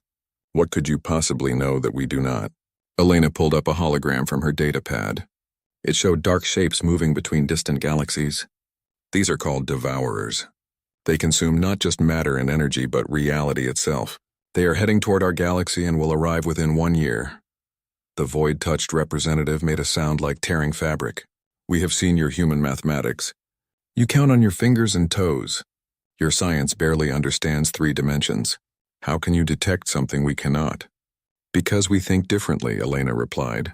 What could you possibly know that we do not? Elena pulled up a hologram from her datapad. It showed dark shapes moving between distant galaxies. These are called devourers. They consume not just matter and energy, but reality itself. They are heading toward our galaxy and will arrive within 1 year. The void-touched representative made a sound like tearing fabric. We have seen your human mathematics. You count on your fingers and toes. Your science barely understands 3 dimensions. How can you detect something we cannot? Because we think differently, Elena replied.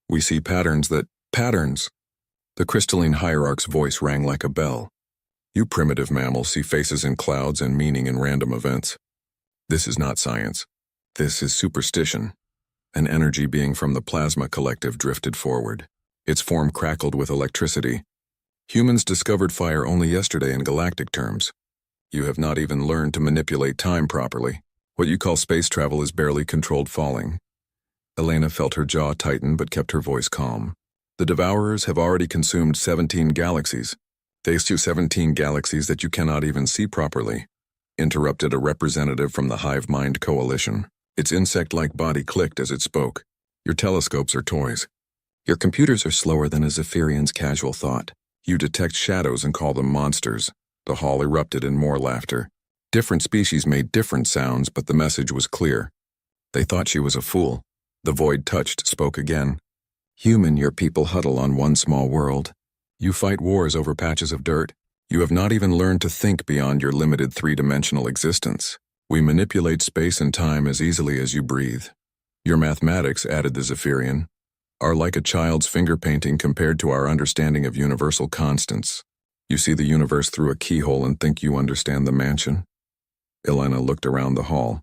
We see patterns. The crystalline hierarch's voice rang like a bell. You primitive mammals see faces in clouds and meaning in random events. This is not science. This is superstition. An energy being from the plasma collective drifted forward. Its form crackled with electricity. Humans discovered fire only yesterday in galactic terms. You have not even learned to manipulate time properly. What you call space travel is barely controlled falling. Elena felt her jaw tighten but kept her voice calm. The Devourers have already consumed 17 galaxies. Thanks to 17 galaxies that you cannot even see properly, interrupted a representative from the Hive Mind Coalition. Its insect-like body clicked as it spoke. Your telescopes are toys. Your computers are slower than a Zephyrian's casual thought. You detect shadows and call them monsters. The hall erupted in more laughter. Different species made different sounds, but the message was clear. They thought she was a fool. The void touched spoke again. Human, your people huddle on one small world. You fight wars over patches of dirt. You have not even learned to think beyond your limited three-dimensional existence. We manipulate space and time as easily as you breathe. Your mathematics, added the Zephyrian, are like a child's finger painting compared to our understanding of universal constants. You see the universe through a keyhole and think you understand the mansion. Elena looked around the hall.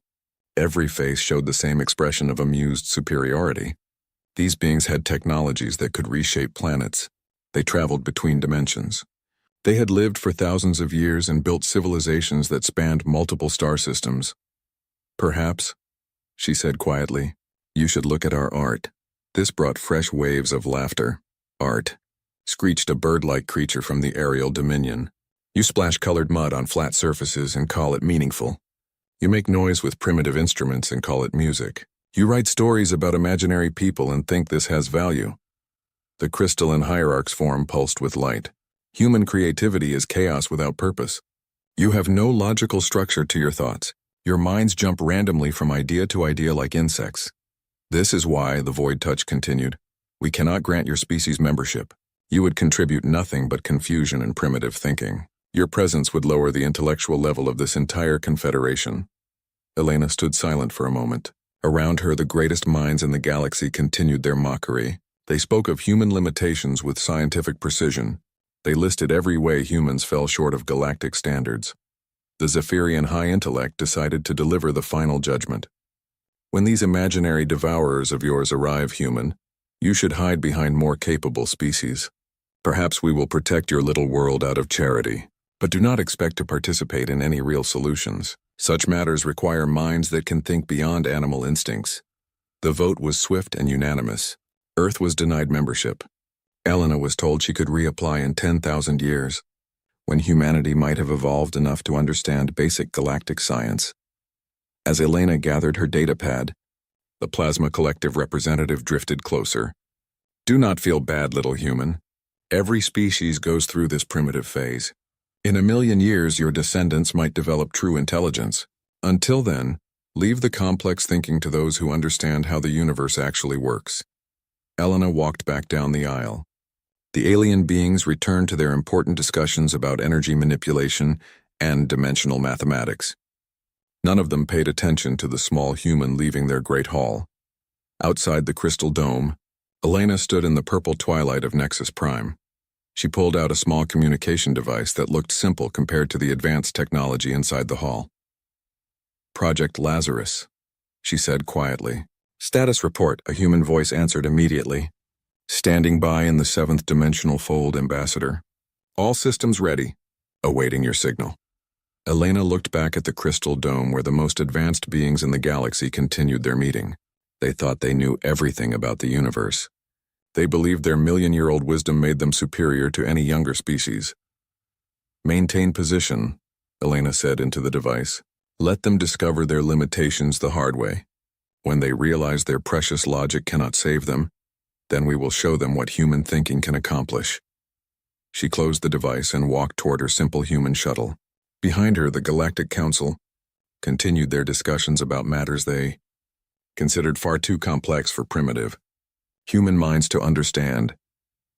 Every face showed the same expression of amused superiority. These beings had technologies that could reshape planets. They traveled between dimensions. They had lived for thousands of years and built civilizations that spanned multiple star systems. Perhaps, she said quietly, you should look at our art. This brought fresh waves of laughter. Art, screeched a bird-like creature from the aerial dominion. You splash colored mud on flat surfaces and call it meaningful. You make noise with primitive instruments and call it music. You write stories about imaginary people and think this has value. The crystalline hierarchs form pulsed with light. Human creativity is chaos without purpose. You have no logical structure to your thoughts. Your minds jump randomly from idea to idea like insects. This is why, the Void Touch continued, we cannot grant your species membership. You would contribute nothing but confusion and primitive thinking. Your presence would lower the intellectual level of this entire confederation. Elena stood silent for a moment. Around her, the greatest minds in the galaxy continued their mockery. They spoke of human limitations with scientific precision. They listed every way humans fell short of galactic standards. The Zephyrian high intellect decided to deliver the final judgment. When these imaginary devourers of yours arrive, human, you should hide behind more capable species. Perhaps we will protect your little world out of charity, but do not expect to participate in any real solutions. Such matters require minds that can think beyond animal instincts. The vote was swift and unanimous. Earth was denied membership. Elena was told she could reapply in 10,000 years, when humanity might have evolved enough to understand basic galactic science. As Elena gathered her datapad, the Plasma Collective representative drifted closer. Do not feel bad, little human. Every species goes through this primitive phase. In 1,000,000 years, your descendants might develop true intelligence. Until then, leave the complex thinking to those who understand how the universe actually works. Elena walked back down the aisle. The alien beings returned to their important discussions about energy manipulation and dimensional mathematics. None of them paid attention to the small human leaving their great hall. Outside the crystal dome, Elena stood in the purple twilight of Nexus Prime. She pulled out a small communication device that looked simple compared to the advanced technology inside the hall. Project Lazarus, she said quietly. Status report, a human voice answered immediately. Standing by in the 7th dimensional fold, Ambassador. All systems ready. Awaiting your signal. Elena looked back at the crystal dome where the most advanced beings in the galaxy continued their meeting. They thought they knew everything about the universe. They believed their 1,000,000-year-old wisdom made them superior to any younger species. Maintain position, Elena said into the device. Let them discover their limitations the hard way. When they realize their precious logic cannot save them, then we will show them what human thinking can accomplish. She closed the device and walked toward her simple human shuttle. Behind her, the Galactic Council continued their discussions about matters they considered far too complex for primitive human minds to understand.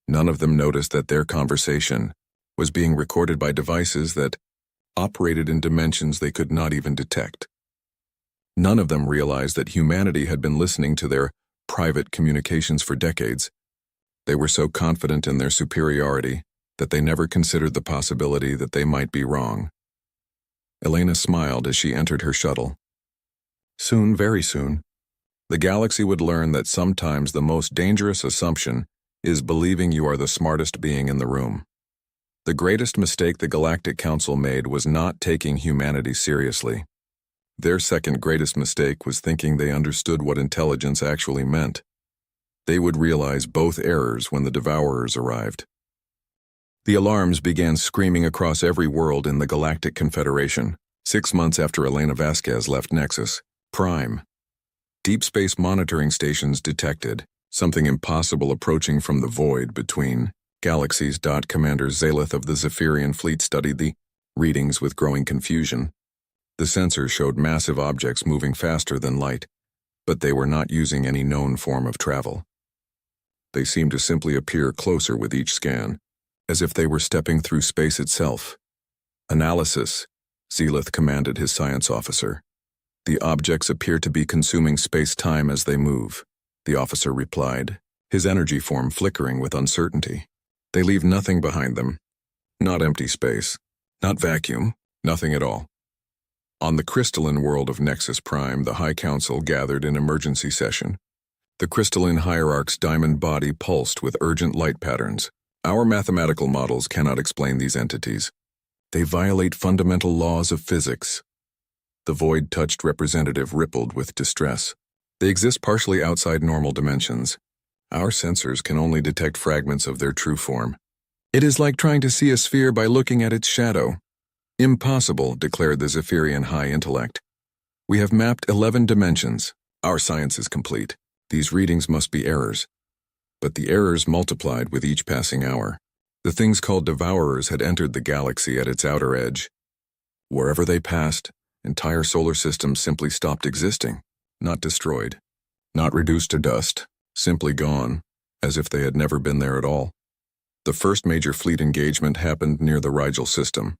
None of them noticed that their conversation was being recorded by devices that operated in dimensions they could not even detect. None of them realized that humanity had been listening to their private communications for decades. They were so confident in their superiority that they never considered the possibility that they might be wrong. Elena smiled as she entered her shuttle. Soon, very soon, the galaxy would learn that sometimes the most dangerous assumption is believing you are the smartest being in the room. The greatest mistake the Galactic Council made was not taking humanity seriously. Their second greatest mistake was thinking they understood what intelligence actually meant. They would realize both errors when the Devourers arrived. The alarms began screaming across every world in the Galactic Confederation, 6 months after Elena Vasquez left Nexus Prime. Deep space monitoring stations detected something impossible approaching from the void between galaxies. Commander Zalith of the Zephyrian fleet studied the readings with growing confusion. The sensors showed massive objects moving faster than light, but they were not using any known form of travel. They seemed to simply appear closer with each scan, as if they were stepping through space itself. Analysis, Zalith commanded his science officer. The objects appear to be consuming space-time as they move, the officer replied, his energy form flickering with uncertainty. They leave nothing behind them. Not empty space, not vacuum, nothing at all. On the crystalline world of Nexus Prime, the High Council gathered in emergency session. The crystalline hierarch's diamond body pulsed with urgent light patterns. Our mathematical models cannot explain these entities. They violate fundamental laws of physics. The void-touched representative rippled with distress. They exist partially outside normal dimensions. Our sensors can only detect fragments of their true form. It is like trying to see a sphere by looking at its shadow. Impossible, declared the Zephyrian high intellect. We have mapped 11 dimensions. Our science is complete. These readings must be errors. But the errors multiplied with each passing hour. The things called devourers had entered the galaxy at its outer edge. Wherever they passed, entire solar systems simply stopped existing, not destroyed, not reduced to dust, simply gone, as if they had never been there at all. The first major fleet engagement happened near the Rigel system.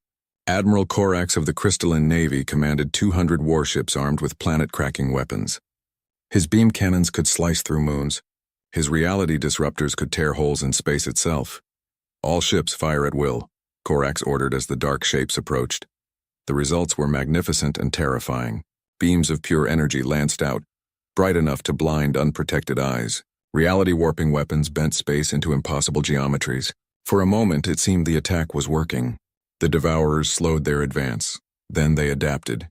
Admiral Corax of the Crystalline Navy commanded 200 warships armed with planet-cracking weapons. His beam cannons could slice through moons. His reality disruptors could tear holes in space itself. All ships fire at will, Corax ordered as the dark shapes approached. The results were magnificent and terrifying. Beams of pure energy lanced out, bright enough to blind unprotected eyes. Reality-warping weapons bent space into impossible geometries. For a moment, it seemed the attack was working. The Devourers slowed their advance. Then they adapted.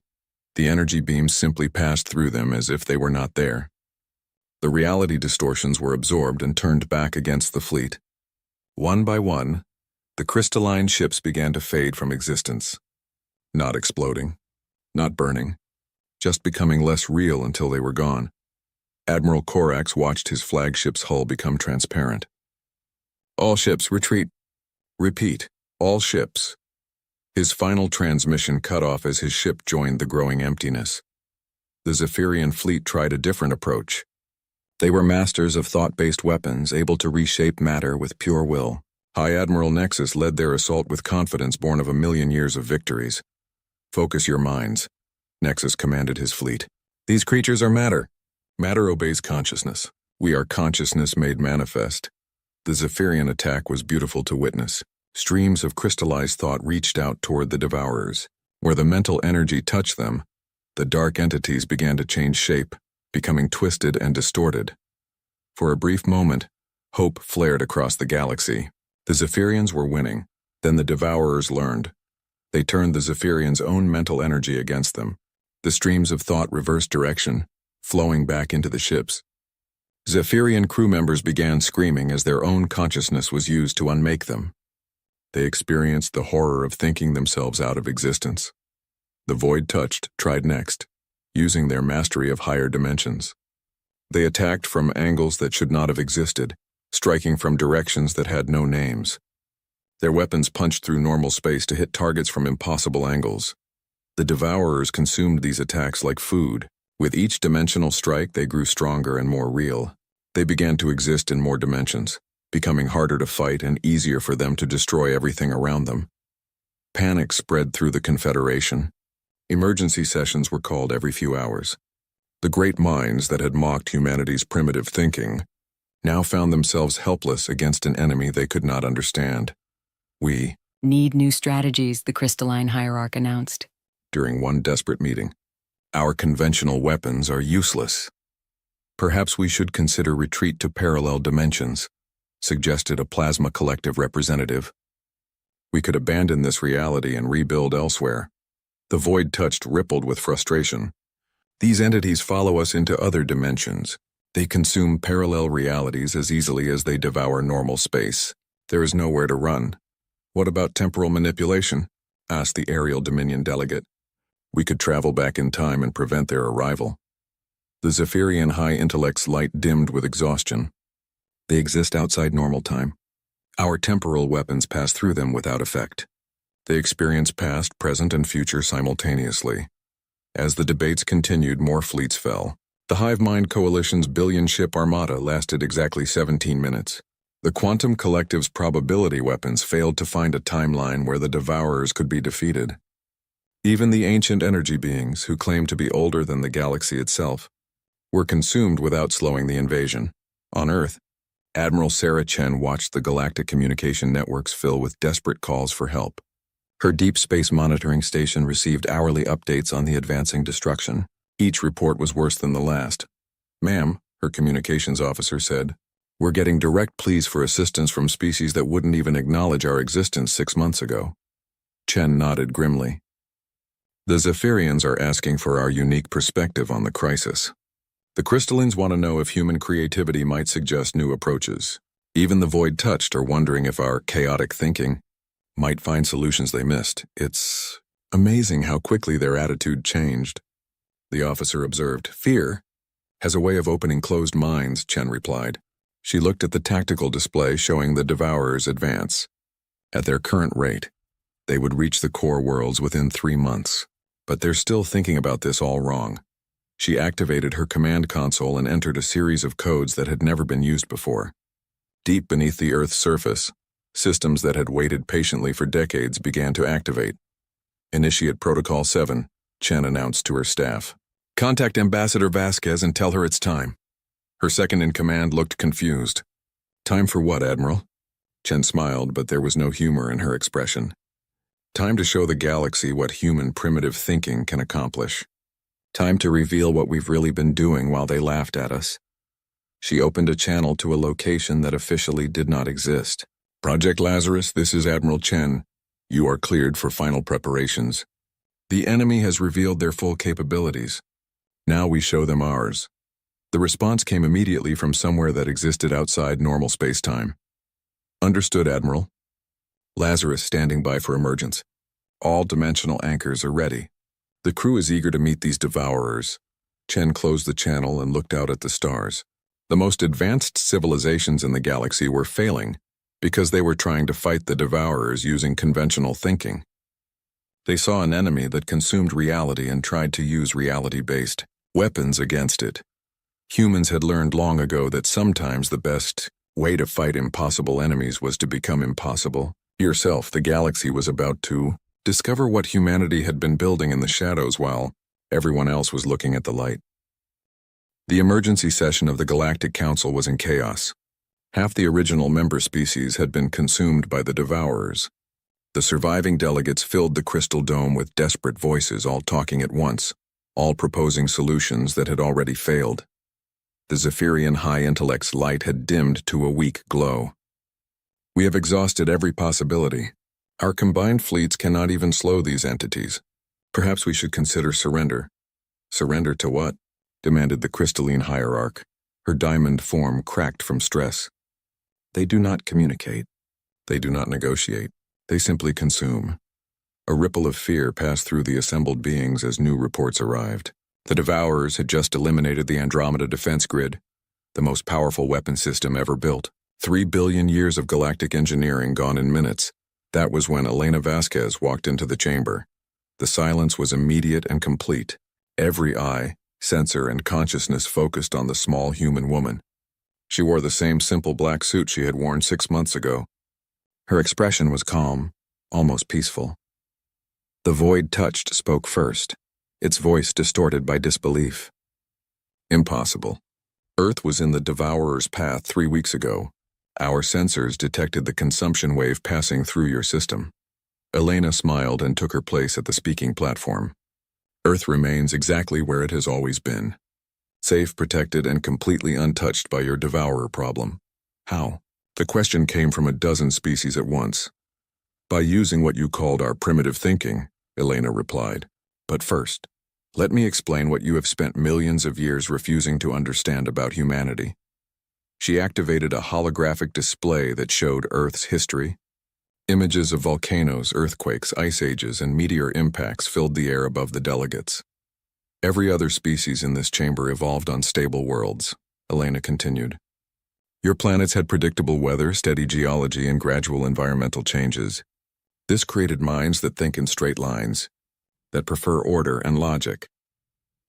The energy beams simply passed through them as if they were not there. The reality distortions were absorbed and turned back against the fleet. One by one, the crystalline ships began to fade from existence. Not exploding, not burning, just becoming less real until they were gone. Admiral Corax watched his flagship's hull become transparent. All ships retreat. Repeat, all ships. His final transmission cut off as his ship joined the growing emptiness. The Zephyrian fleet tried a different approach. They were masters of thought-based weapons, able to reshape matter with pure will. High Admiral Nexus led their assault with confidence born of a million years of victories. Focus your minds, Nexus commanded his fleet. These creatures are matter. Matter obeys consciousness. We are consciousness made manifest. The Zephyrian attack was beautiful to witness. Streams of crystallized thought reached out toward the Devourers. Where the mental energy touched them, the dark entities began to change shape, becoming twisted and distorted. For a brief moment, hope flared across the galaxy. The Zephyrians were winning. Then the Devourers learned. They turned the Zephyrians' own mental energy against them. The streams of thought reversed direction, flowing back into the ships. Zephyrian crew members began screaming as their own consciousness was used to unmake them. They experienced the horror of thinking themselves out of existence. The void-touched tried next, using their mastery of higher dimensions. They attacked from angles that should not have existed, striking from directions that had no names. Their weapons punched through normal space to hit targets from impossible angles. The Devourers consumed these attacks like food. With each dimensional strike, they grew stronger and more real. They began to exist in more dimensions, becoming harder to fight and easier for them to destroy everything around them. Panic spread through the Confederation. Emergency sessions were called every few hours. The great minds that had mocked humanity's primitive thinking now found themselves helpless against an enemy they could not understand. We need new strategies, the crystalline hierarch announced. During one desperate meeting, our conventional weapons are useless. Perhaps we should consider retreat to parallel dimensions, suggested a plasma collective representative. We could abandon this reality and rebuild elsewhere. The void-touched rippled with frustration. These entities follow us into other dimensions. They consume parallel realities as easily as they devour normal space. There is nowhere to run. What about temporal manipulation? Asked the Aerial Dominion delegate. We could travel back in time and prevent their arrival. The Zephyrian high intellect's light dimmed with exhaustion. They exist outside normal time. Our temporal weapons pass through them without effect. They experience past, present, and future simultaneously. As the debates continued, more fleets fell. The Hive Mind Coalition's billion-ship armada lasted exactly 17 minutes. The Quantum Collective's probability weapons failed to find a timeline where the Devourers could be defeated. Even the ancient energy beings, who claimed to be older than the galaxy itself, were consumed without slowing the invasion. On Earth, Admiral Sarah Chen watched the galactic communication networks fill with desperate calls for help. Her deep space monitoring station received hourly updates on the advancing destruction. Each report was worse than the last. "Ma'am," her communications officer said, "we're getting direct pleas for assistance from species that wouldn't even acknowledge our existence 6 months ago." Chen nodded grimly. "The Zephyrians are asking for our unique perspective on the crisis. The crystallines want to know if human creativity might suggest new approaches. Even the Void Touched are wondering if our chaotic thinking might find solutions they missed. It's amazing how quickly their attitude changed." The officer observed. "Fear has a way of opening closed minds," Chen replied. She looked at the tactical display showing the Devourers advance. At their current rate, they would reach the core worlds within 3 months. But they're still thinking about this all wrong. She activated her command console and entered a series of codes that had never been used before. Deep beneath the Earth's surface, systems that had waited patiently for decades began to activate. "Initiate Protocol 7, Chen announced to her staff. "Contact Ambassador Vasquez and tell her it's time." Her second-in-command looked confused. "Time for what, Admiral?" Chen smiled, but there was no humor in her expression. "Time to show the galaxy what human primitive thinking can accomplish. Time to reveal what we've really been doing while they laughed at us." She opened a channel to a location that officially did not exist. "Project Lazarus, this is Admiral Chen. You are cleared for final preparations. The enemy has revealed their full capabilities. Now we show them ours." The response came immediately from somewhere that existed outside normal space-time. "Understood, Admiral." Lazarus standing by for emergence. "All dimensional anchors are ready. The crew is eager to meet these Devourers." Chen closed the channel and looked out at the stars. The most advanced civilizations in the galaxy were failing because they were trying to fight the Devourers using conventional thinking. They saw an enemy that consumed reality and tried to use reality-based weapons against it. Humans had learned long ago that sometimes the best way to fight impossible enemies was to become impossible yourself. The galaxy was about to discover what humanity had been building in the shadows while everyone else was looking at the light. The emergency session of the Galactic Council was in chaos. Half the original member species had been consumed by the Devourers. The surviving delegates filled the crystal dome with desperate voices, all talking at once, all proposing solutions that had already failed. The Zephyrian high intellect's light had dimmed to a weak glow. "We have exhausted every possibility. Our combined fleets cannot even slow these entities. Perhaps we should consider surrender." "Surrender to what?" demanded the crystalline hierarch. Her diamond form cracked from stress. "They do not communicate. They do not negotiate. They simply consume." A ripple of fear passed through the assembled beings as new reports arrived. The Devourers had just eliminated the Andromeda defense grid, the most powerful weapon system ever built. 3 billion years of galactic engineering gone in minutes. That was when Elena Vasquez walked into the chamber. The silence was immediate and complete. Every eye, sensor, and consciousness focused on the small human woman. She wore the same simple black suit she had worn 6 months ago. Her expression was calm, almost peaceful. The Void Touched spoke first, its voice distorted by disbelief. "Impossible. Earth was in the Devourer's path 3 weeks ago. Our sensors detected the consumption wave passing through your system." Elena smiled and took her place at the speaking platform. "Earth remains exactly where it has always been. Safe, protected, and completely untouched by your Devourer problem." "How?" The question came from a dozen species at once. "By using what you called our primitive thinking," Elena replied. "But first, let me explain what you have spent millions of years refusing to understand about humanity." She activated a holographic display that showed Earth's history. Images of volcanoes, earthquakes, ice ages, and meteor impacts filled the air above the delegates. Every other species in this chamber evolved on stable worlds, Elena continued. Your planets had predictable weather, steady geology, and gradual environmental changes. This created minds that think in straight lines, that prefer order and logic.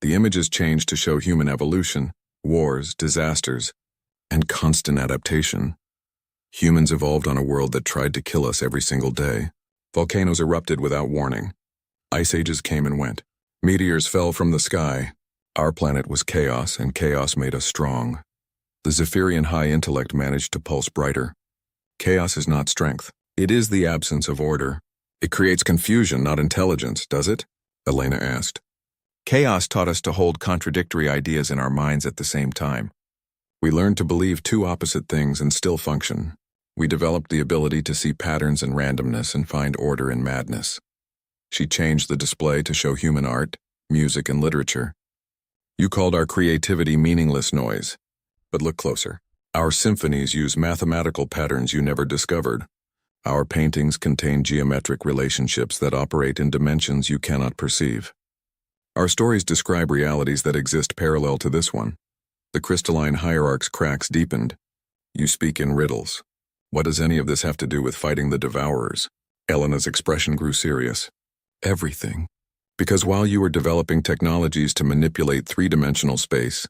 The images changed to show human evolution, wars, disasters, and constant adaptation. Humans evolved on a world that tried to kill us every single day. Volcanoes erupted without warning. Ice ages came and went. Meteors fell from the sky. Our planet was chaos, and chaos made us strong. The Zephyrian high intellect managed to pulse brighter. Chaos is not strength. It is the absence of order. It creates confusion, not intelligence, does it? Elena asked. Chaos taught us to hold contradictory ideas in our minds at the same time. We learned to believe two opposite things and still function. We developed the ability to see patterns in randomness and find order in madness. She changed the display to show human art, music, and literature. You called our creativity meaningless noise. But look closer. Our symphonies use mathematical patterns you never discovered. Our paintings contain geometric relationships that operate in dimensions you cannot perceive. Our stories describe realities that exist parallel to this one. The crystalline hierarch's cracks deepened. You speak in riddles. What does any of this have to do with fighting the Devourers? Elena's expression grew serious. Everything. Because while you were developing technologies to manipulate three-dimensional space,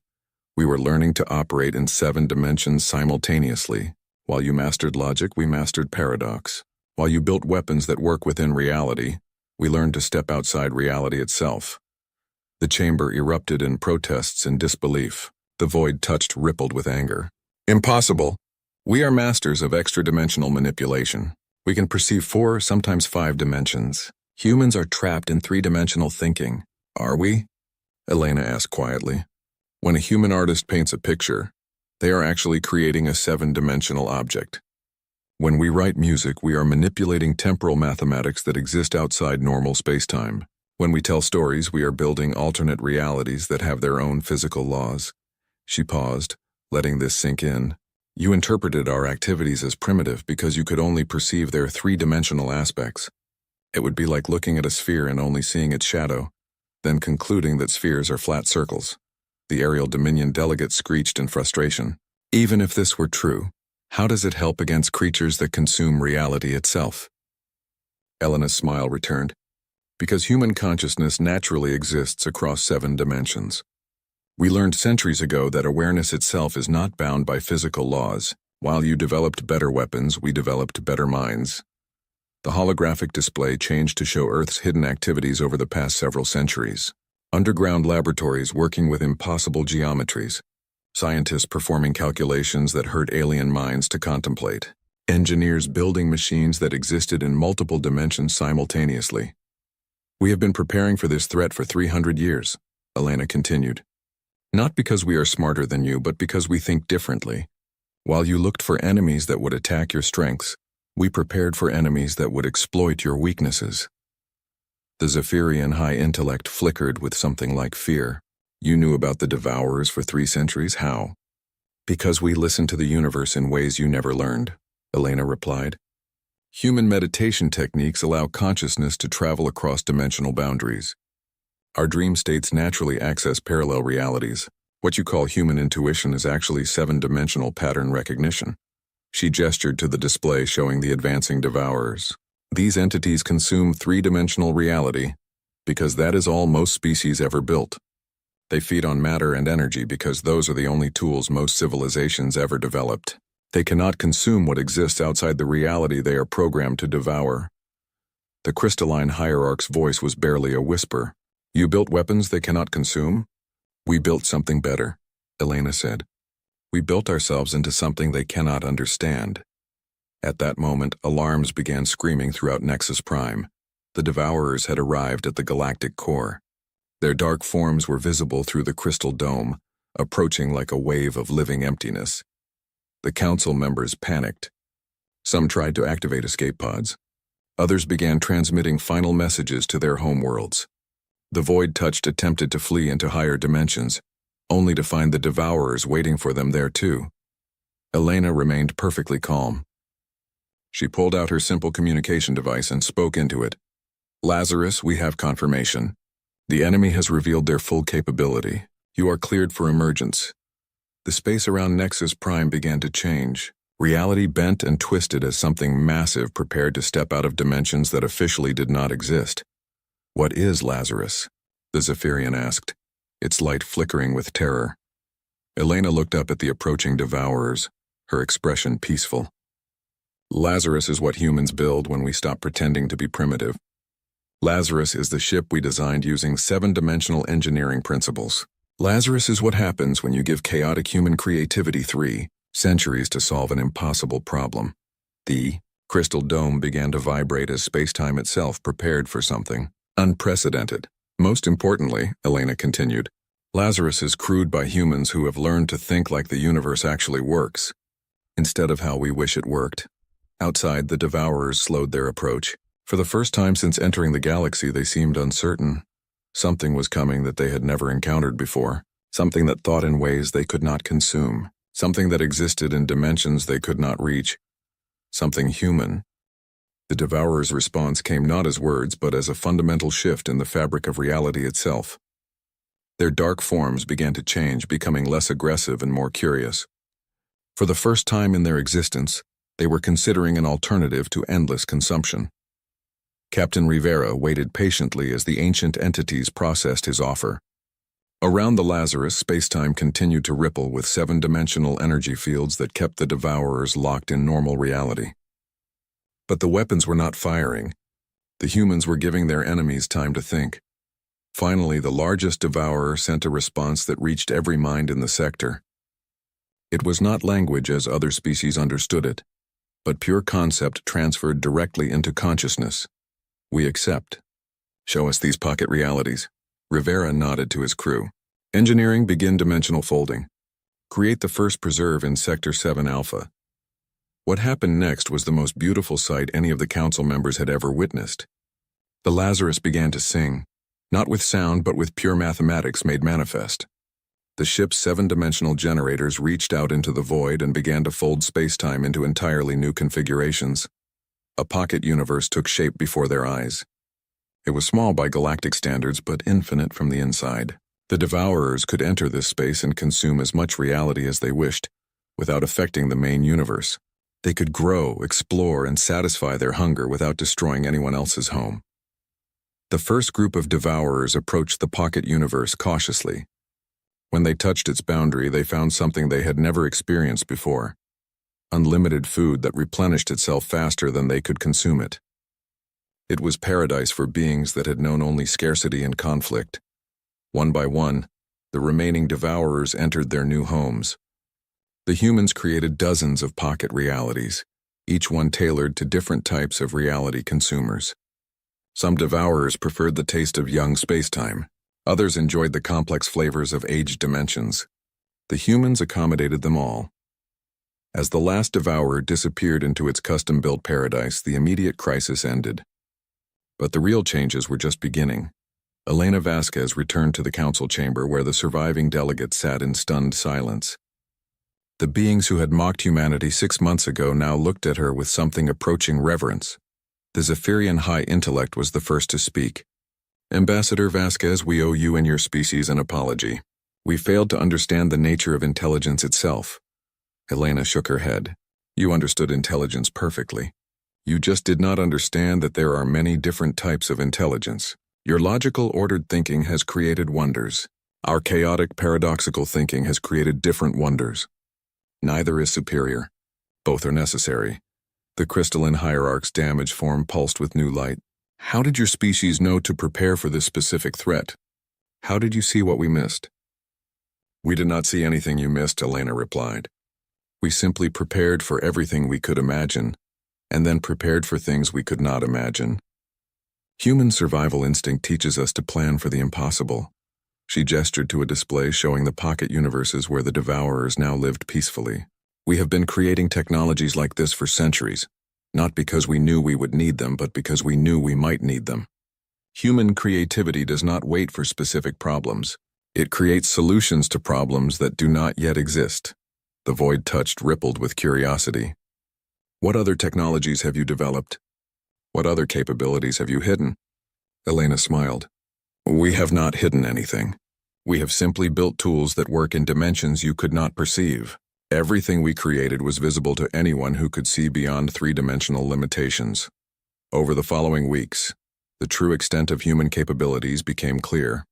we were learning to operate in 7 dimensions simultaneously. While you mastered logic, we mastered paradox. While you built weapons that work within reality, we learned to step outside reality itself. The chamber erupted in protests and disbelief. The void touched rippled with anger. Impossible! We are masters of extra-dimensional manipulation. We can perceive 4, sometimes 5 dimensions. Humans are trapped in 3-dimensional thinking. Are we? Elena asked quietly. When a human artist paints a picture, they are actually creating a 7-dimensional object. When we write music, we are manipulating temporal mathematics that exist outside normal spacetime. When we tell stories, we are building alternate realities that have their own physical laws. She paused, letting this sink in. You interpreted our activities as primitive because you could only perceive their 3-dimensional aspects. It would be like looking at a sphere and only seeing its shadow, then concluding that spheres are flat circles. The aerial Dominion delegate screeched in frustration. Even if this were true, how does it help against creatures that consume reality itself? Elena's smile returned. Because human consciousness naturally exists across 7 dimensions. We learned centuries ago that awareness itself is not bound by physical laws. While you developed better weapons, we developed better minds. The holographic display changed to show Earth's hidden activities over the past several centuries. Underground laboratories working with impossible geometries. Scientists performing calculations that hurt alien minds to contemplate. Engineers building machines that existed in multiple dimensions simultaneously. We have been preparing for this threat for 300 years, Elena continued. Not because we are smarter than you, but because we think differently. While you looked for enemies that would attack your strengths, we prepared for enemies that would exploit your weaknesses. The Zephyrian high intellect flickered with something like fear. You knew about the Devourers for 3 centuries. How? Because we listened to the universe in ways you never learned, Elena replied. Human meditation techniques allow consciousness to travel across dimensional boundaries. Our dream states naturally access parallel realities. What you call human intuition is actually 7-dimensional pattern recognition. She gestured to the display showing the advancing Devourers. These entities consume 3-dimensional reality because that is all most species ever built. They feed on matter and energy because those are the only tools most civilizations ever developed. They cannot consume what exists outside the reality they are programmed to devour. The crystalline hierarch's voice was barely a whisper. You built weapons they cannot consume? We built something better, Elena said. We built ourselves into something they cannot understand. At that moment, alarms began screaming throughout Nexus Prime. The Devourers had arrived at the galactic core. Their dark forms were visible through the crystal dome, approaching like a wave of living emptiness. The council members panicked. Some tried to activate escape pods. Others began transmitting final messages to their homeworlds. The void-touched attempted to flee into higher dimensions, only to find the Devourers waiting for them there too. Elena remained perfectly calm. She pulled out her simple communication device and spoke into it. Lazarus, we have confirmation. The enemy has revealed their full capability. You are cleared for emergence. The space around Nexus Prime began to change. Reality bent and twisted as something massive prepared to step out of dimensions that officially did not exist. What is Lazarus? The Zephyrian asked, its light flickering with terror. Elena looked up at the approaching devourers, her expression peaceful. Lazarus is what humans build when we stop pretending to be primitive. Lazarus is the ship we designed using 7-dimensional engineering principles. Lazarus is what happens when you give chaotic human creativity 3 centuries to solve an impossible problem. The crystal dome began to vibrate as space-time itself prepared for something unprecedented. Most importantly, Elena continued, Lazarus is crewed by humans who have learned to think like the universe actually works, instead of how we wish it worked. Outside, the devourers slowed their approach. For the first time since entering the galaxy, they seemed uncertain. Something was coming that they had never encountered before, something that thought in ways they could not consume, something that existed in dimensions they could not reach, something human. The devourers' response came not as words but as a fundamental shift in the fabric of reality itself. Their dark forms began to change, becoming less aggressive and more curious. For the first time in their existence, they were considering an alternative to endless consumption. Captain Rivera waited patiently as the ancient entities processed his offer. Around the Lazarus, space-time continued to ripple with 7-dimensional energy fields that kept the devourers locked in normal reality. But the weapons were not firing. The humans were giving their enemies time to think. Finally, the largest devourer sent a response that reached every mind in the sector. It was not language as other species understood it, but pure concept transferred directly into consciousness. We accept. Show us these pocket realities. Rivera nodded to his crew. Engineering, begin dimensional folding. Create the first preserve in Sector 7 Alpha. What happened next was the most beautiful sight any of the council members had ever witnessed. The Lazarus began to sing, not with sound but with pure mathematics made manifest. The ship's 7-dimensional generators reached out into the void and began to fold space-time into entirely new configurations. A pocket universe took shape before their eyes. It was small by galactic standards but infinite from the inside. The devourers could enter this space and consume as much reality as they wished, without affecting the main universe. They could grow, explore, and satisfy their hunger without destroying anyone else's home. The first group of devourers approached the pocket universe cautiously. When they touched its boundary, they found something they had never experienced before: unlimited food that replenished itself faster than they could consume it. It was paradise for beings that had known only scarcity and conflict. One by one, the remaining devourers entered their new homes. The humans created dozens of pocket realities, each one tailored to different types of reality consumers. Some devourers preferred the taste of young spacetime. Others enjoyed the complex flavors of aged dimensions. The humans accommodated them all. As the last devourer disappeared into its custom-built paradise, the immediate crisis ended. But the real changes were just beginning. Elena Vasquez returned to the council chamber where the surviving delegates sat in stunned silence. The beings who had mocked humanity 6 months ago now looked at her with something approaching reverence. The Zephyrian high intellect was the first to speak. Ambassador Vasquez, we owe you and your species an apology. We failed to understand the nature of intelligence itself. Elena shook her head. You understood intelligence perfectly. You just did not understand that there are many different types of intelligence. Your logical, ordered thinking has created wonders. Our chaotic, paradoxical thinking has created different wonders. Neither is superior. Both are necessary. The crystalline hierarch's damaged form pulsed with new light. How did your species know to prepare for this specific threat? How did you see what we missed? We did not see anything you missed, Elena replied. We simply prepared for everything we could imagine, and then prepared for things we could not imagine. Human survival instinct teaches us to plan for the impossible. She gestured to a display showing the pocket universes where the devourers now lived peacefully. We have been creating technologies like this for centuries, not because we knew we would need them, but because we knew we might need them. Human creativity does not wait for specific problems. It creates solutions to problems that do not yet exist. The void touched rippled with curiosity. What other technologies have you developed? What other capabilities have you hidden? Elena smiled. We have not hidden anything. We have simply built tools that work in dimensions you could not perceive. Everything we created was visible to anyone who could see beyond three-dimensional limitations. Over the following weeks, the true extent of human capabilities became clear.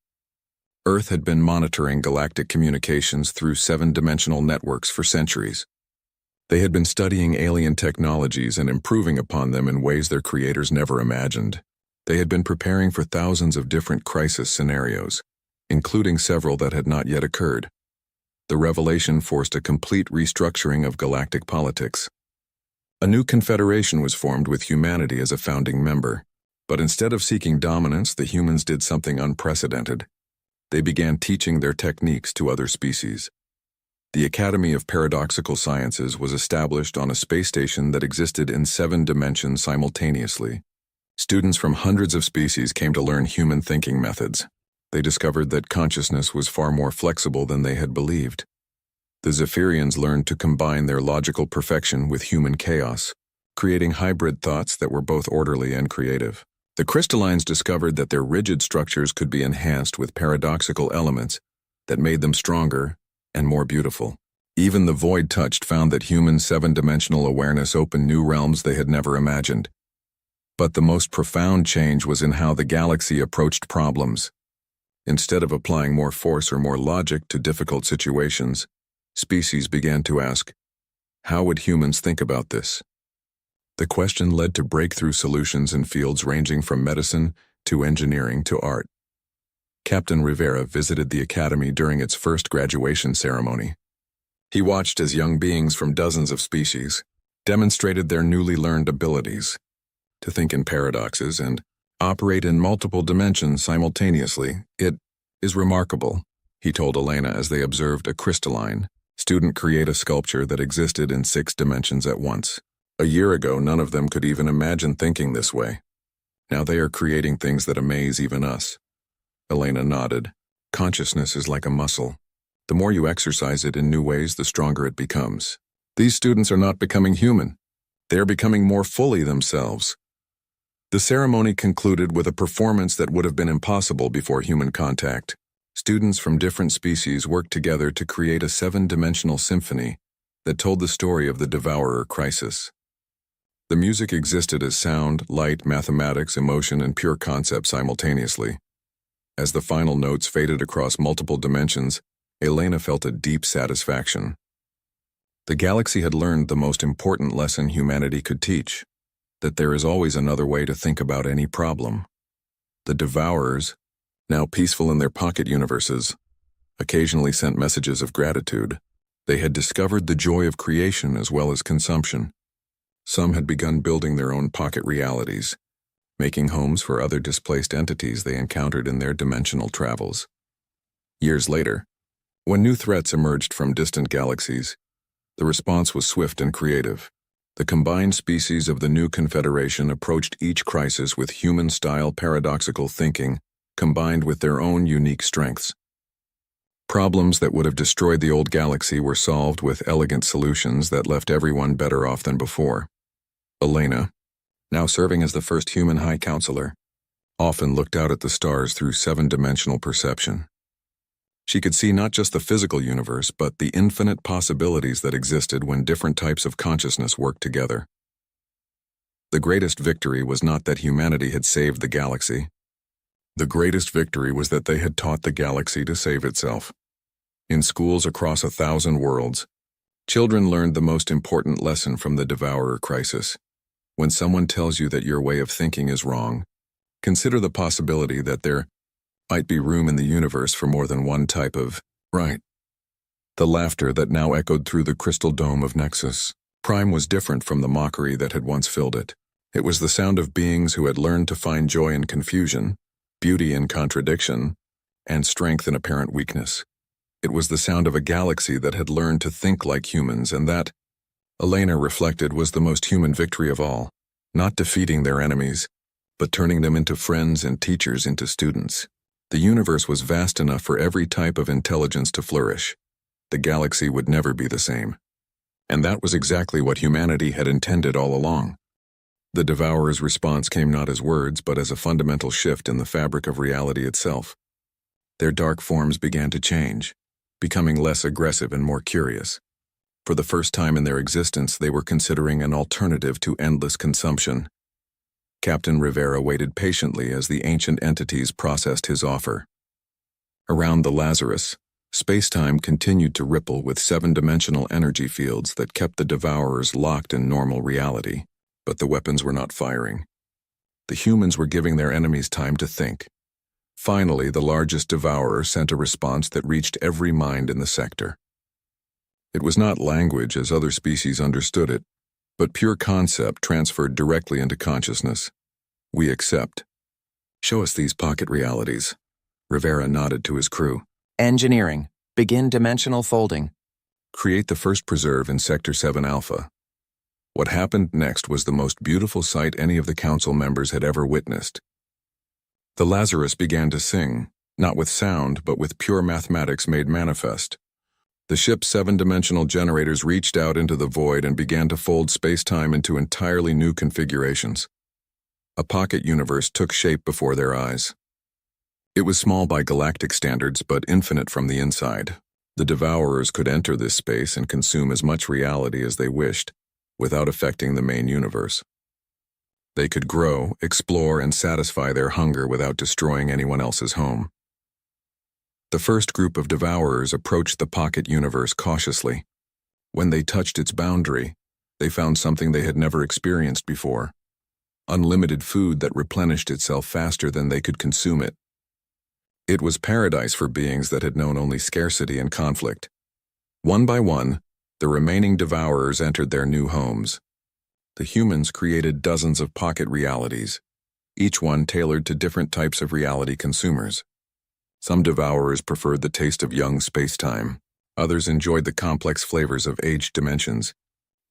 Earth had been monitoring galactic communications through seven-dimensional networks for centuries. They had been studying alien technologies and improving upon them in ways their creators never imagined. They had been preparing for thousands of different crisis scenarios, including several that had not yet occurred. The revelation forced a complete restructuring of galactic politics. A new confederation was formed with humanity as a founding member, but instead of seeking dominance, the humans did something unprecedented. They began teaching their techniques to other species. The Academy of Paradoxical Sciences was established on a space station that existed in 7 dimensions simultaneously. Students from hundreds of species came to learn human thinking methods. They discovered that consciousness was far more flexible than they had believed. The Zephyrians learned to combine their logical perfection with human chaos, creating hybrid thoughts that were both orderly and creative. The crystallines discovered that their rigid structures could be enhanced with paradoxical elements that made them stronger and more beautiful. Even the void-touched found that human 7-dimensional awareness opened new realms they had never imagined. But the most profound change was in how the galaxy approached problems. Instead of applying more force or more logic to difficult situations, species began to ask, how would humans think about this? The question led to breakthrough solutions in fields ranging from medicine to engineering to art. Captain Rivera visited the Academy during its first graduation ceremony. He watched as young beings from dozens of species demonstrated their newly learned abilities to think in paradoxes and operate in multiple dimensions simultaneously. It is remarkable, he told Elena as they observed a crystalline student create a sculpture that existed in 6 dimensions at once. A year ago, none of them could even imagine thinking this way. Now they are creating things that amaze even us. Elena nodded. Consciousness is like a muscle. The more you exercise it in new ways, the stronger it becomes. These students are not becoming human. They are becoming more fully themselves. The ceremony concluded with a performance that would have been impossible before human contact. Students from different species worked together to create a 7-dimensional symphony that told the story of the Devourer crisis. The music existed as sound, light, mathematics, emotion, and pure concept simultaneously. As the final notes faded across multiple dimensions, Elena felt a deep satisfaction. The galaxy had learned the most important lesson humanity could teach, that there is always another way to think about any problem. The Devourers, now peaceful in their pocket universes, occasionally sent messages of gratitude. They had discovered the joy of creation as well as consumption. Some had begun building their own pocket realities, making homes for other displaced entities they encountered in their dimensional travels. Years later, when new threats emerged from distant galaxies, the response was swift and creative. The combined species of the new confederation approached each crisis with human-style paradoxical thinking, combined with their own unique strengths. Problems that would have destroyed the old galaxy were solved with elegant solutions that left everyone better off than before. Elena, now serving as the first human High Counselor, often looked out at the stars through 7-dimensional perception. She could see not just the physical universe, but the infinite possibilities that existed when different types of consciousness worked together. The greatest victory was not that humanity had saved the galaxy. The greatest victory was that they had taught the galaxy to save itself. In schools across 1,000 worlds, children learned the most important lesson from the Devourer crisis. When someone tells you that your way of thinking is wrong, consider the possibility that there might be room in the universe for more than one type of right. The laughter that now echoed through the crystal dome of Nexus Prime was different from the mockery that had once filled it. It was the sound of beings who had learned to find joy in confusion, beauty in contradiction, and strength in apparent weakness. It was the sound of a galaxy that had learned to think like humans, and that, Elena reflected, was the most human victory of all, not defeating their enemies, but turning them into friends and teachers into students. The universe was vast enough for every type of intelligence to flourish. The galaxy would never be the same. And that was exactly what humanity had intended all along. The Devourer's response came not as words, but as a fundamental shift in the fabric of reality itself. Their dark forms began to change, becoming less aggressive and more curious. For the first time in their existence, they were considering an alternative to endless consumption. Captain Rivera waited patiently as the ancient entities processed his offer. Around the Lazarus, space-time continued to ripple with seven-dimensional energy fields that kept the Devourers locked in normal reality, but the weapons were not firing. The humans were giving their enemies time to think. Finally, the largest Devourer sent a response that reached every mind in the sector. It was not language as other species understood it, but pure concept transferred directly into consciousness. We accept. Show us these pocket realities. Rivera nodded to his crew. Engineering. Begin dimensional folding. Create the first preserve in Sector 7 Alpha. What happened next was the most beautiful sight any of the council members had ever witnessed. The Lazarus began to sing, not with sound, but with pure mathematics made manifest. The ship's seven-dimensional generators reached out into the void and began to fold space-time into entirely new configurations. A pocket universe took shape before their eyes. It was small by galactic standards, but infinite from the inside. The Devourers could enter this space and consume as much reality as they wished, without affecting the main universe. They could grow, explore, and satisfy their hunger without destroying anyone else's home. The first group of Devourers approached the pocket universe cautiously. When they touched its boundary, they found something they had never experienced before: unlimited food that replenished itself faster than they could consume it. It was paradise for beings that had known only scarcity and conflict. One by one, the remaining Devourers entered their new homes. The humans created dozens of pocket realities, each one tailored to different types of reality consumers. Some Devourers preferred the taste of young space-time. Others enjoyed the complex flavors of aged dimensions.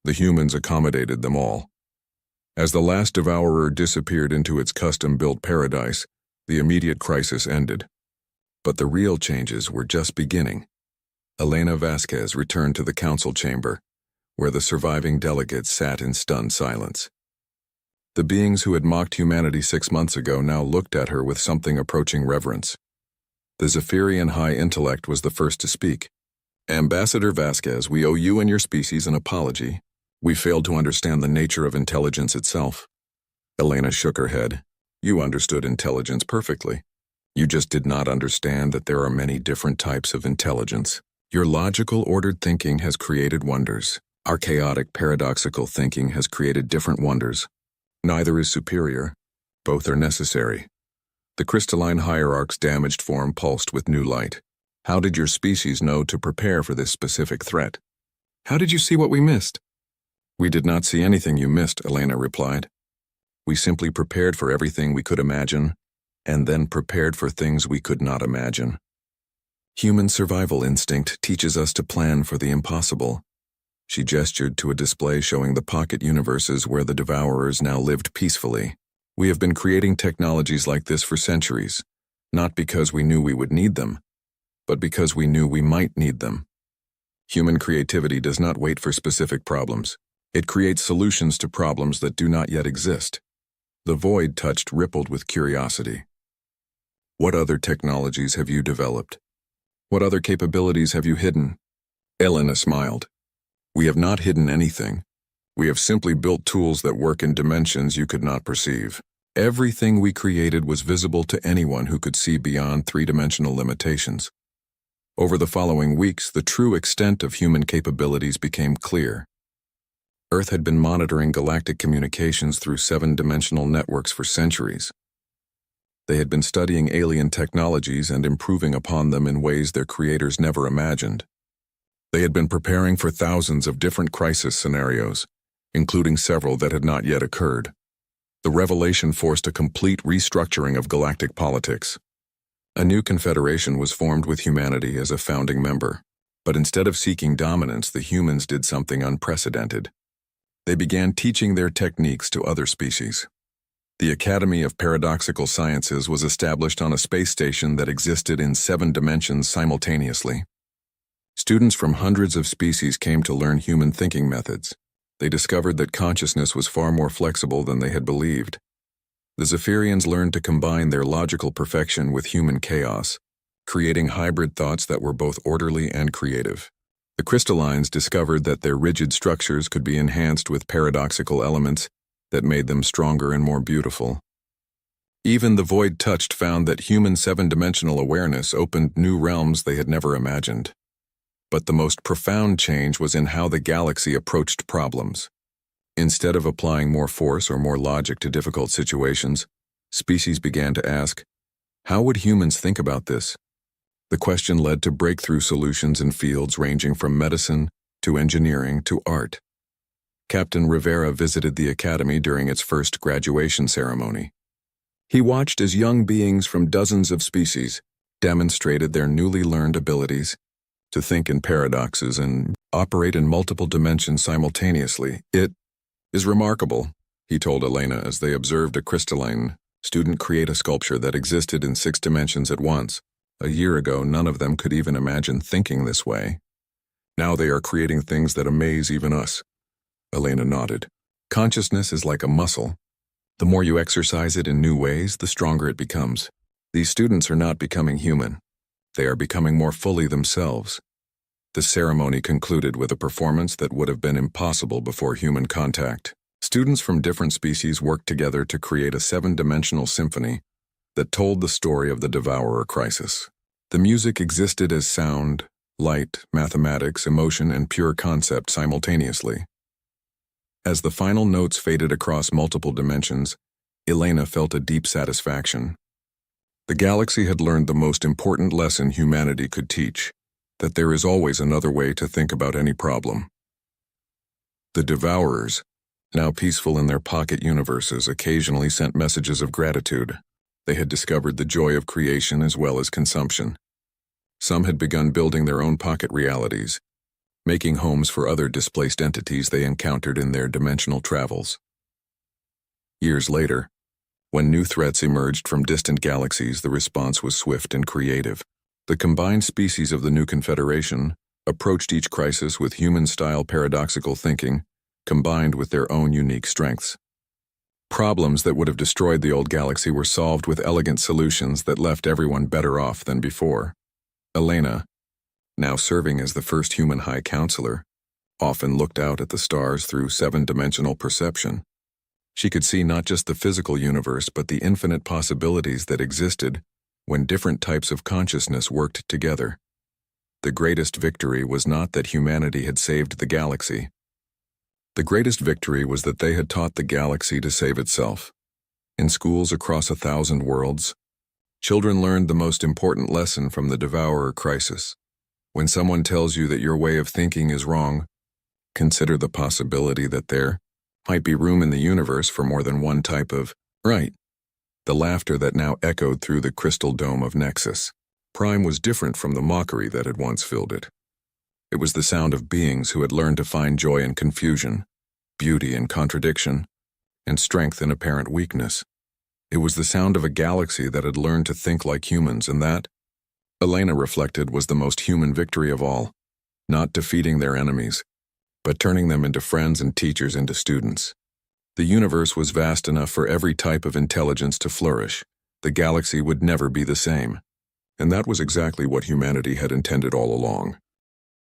The humans accommodated them all. As the last Devourer disappeared into its custom-built paradise, the immediate crisis ended. But the real changes were just beginning. Elena Vasquez returned to the council chamber, where the surviving delegates sat in stunned silence. The beings who had mocked humanity 6 months ago now looked at her with something approaching reverence. The Zephyrian high intellect was the first to speak. Ambassador Vasquez, we owe you and your species an apology. We failed to understand the nature of intelligence itself. Elena shook her head. You understood intelligence perfectly. You just did not understand that there are many different types of intelligence. Your logical, ordered thinking has created wonders. Our chaotic, paradoxical thinking has created different wonders. Neither is superior. Both are necessary. The crystalline hierarch's damaged form pulsed with new light. How did your species know to prepare for this specific threat? How did you see what we missed? We did not see anything you missed, Elena replied. We simply prepared for everything we could imagine, and then prepared for things we could not imagine. Human survival instinct teaches us to plan for the impossible. She gestured to a display showing the pocket universes where the Devourers now lived peacefully. We have been creating technologies like this for centuries, not because we knew we would need them, but because we knew we might need them. Human creativity does not wait for specific problems. It creates solutions to problems that do not yet exist. The void touched rippled with curiosity. What other technologies have you developed? What other capabilities have you hidden? Elena smiled. We have not hidden anything. We have simply built tools that work in dimensions you could not perceive. Everything we created was visible to anyone who could see beyond three-dimensional limitations. Over the following weeks, the true extent of human capabilities became clear. Earth had been monitoring galactic communications through seven-dimensional networks for centuries. They had been studying alien technologies and improving upon them in ways their creators never imagined. They had been preparing for thousands of different crisis scenarios, including several that had not yet occurred. The revelation forced a complete restructuring of galactic politics. A new confederation was formed with humanity as a founding member, but instead of seeking dominance, the humans did something unprecedented. They began teaching their techniques to other species. The Academy of Paradoxical Sciences was established on a space station that existed in 7 dimensions simultaneously. Students from hundreds of species came to learn human thinking methods. They discovered that consciousness was far more flexible than they had believed. The Zephyrians learned to combine their logical perfection with human chaos, creating hybrid thoughts that were both orderly and creative. The crystallines discovered that their rigid structures could be enhanced with paradoxical elements that made them stronger and more beautiful. Even the void-touched found that human seven-dimensional awareness opened new realms they had never imagined. But the most profound change was in how the galaxy approached problems. Instead of applying more force or more logic to difficult situations, species began to ask, how would humans think about this? The question led to breakthrough solutions in fields ranging from medicine to engineering to art. Captain Rivera visited the academy during its first graduation ceremony. He watched as young beings from dozens of species demonstrated their newly learned abilities to think in paradoxes and operate in multiple dimensions simultaneously. It is remarkable, he told Elena as they observed a crystalline student create a sculpture that existed in 6 dimensions at once. A year ago, none of them could even imagine thinking this way. Now they are creating things that amaze even us. Elena nodded. Consciousness is like a muscle. The more you exercise it in new ways, the stronger it becomes. These students are not becoming human. They are becoming more fully themselves. The ceremony concluded with a performance that would have been impossible before human contact. Students from different species worked together to create a 7-dimensional symphony that told the story of the Devourer crisis. The music existed as sound, light, mathematics, emotion, and pure concept simultaneously. As the final notes faded across multiple dimensions, Elena felt a deep satisfaction. The galaxy had learned the most important lesson humanity could teach, that there is always another way to think about any problem. The Devourers, now peaceful in their pocket universes, occasionally sent messages of gratitude. They had discovered the joy of creation as well as consumption. Some had begun building their own pocket realities, making homes for other displaced entities they encountered in their dimensional travels. Years later, when new threats emerged from distant galaxies, the response was swift and creative. The combined species of the new Confederation approached each crisis with human-style paradoxical thinking, combined with their own unique strengths. Problems that would have destroyed the old galaxy were solved with elegant solutions that left everyone better off than before. Elena, now serving as the first human High Counselor, often looked out at the stars through 7-dimensional perception. She could see not just the physical universe but the infinite possibilities that existed when different types of consciousness worked together. The greatest victory was not that humanity had saved the galaxy. The greatest victory was that they had taught the galaxy to save itself. In schools across 1,000 worlds, children learned the most important lesson from the Devourer crisis. When someone tells you that your way of thinking is wrong, consider the possibility that there might be room in the universe for more than one type of right. The laughter that now echoed through the crystal dome of Nexus Prime was different from the mockery that had once filled it. It was the sound of beings who had learned to find joy in confusion, beauty in contradiction, and strength in apparent weakness. It was the sound of a galaxy that had learned to think like humans, and that, Elena reflected, was the most human victory of all, not defeating their enemies, but turning them into friends and teachers into students. The universe was vast enough for every type of intelligence to flourish. The galaxy would never be the same. And that was exactly what humanity had intended all along.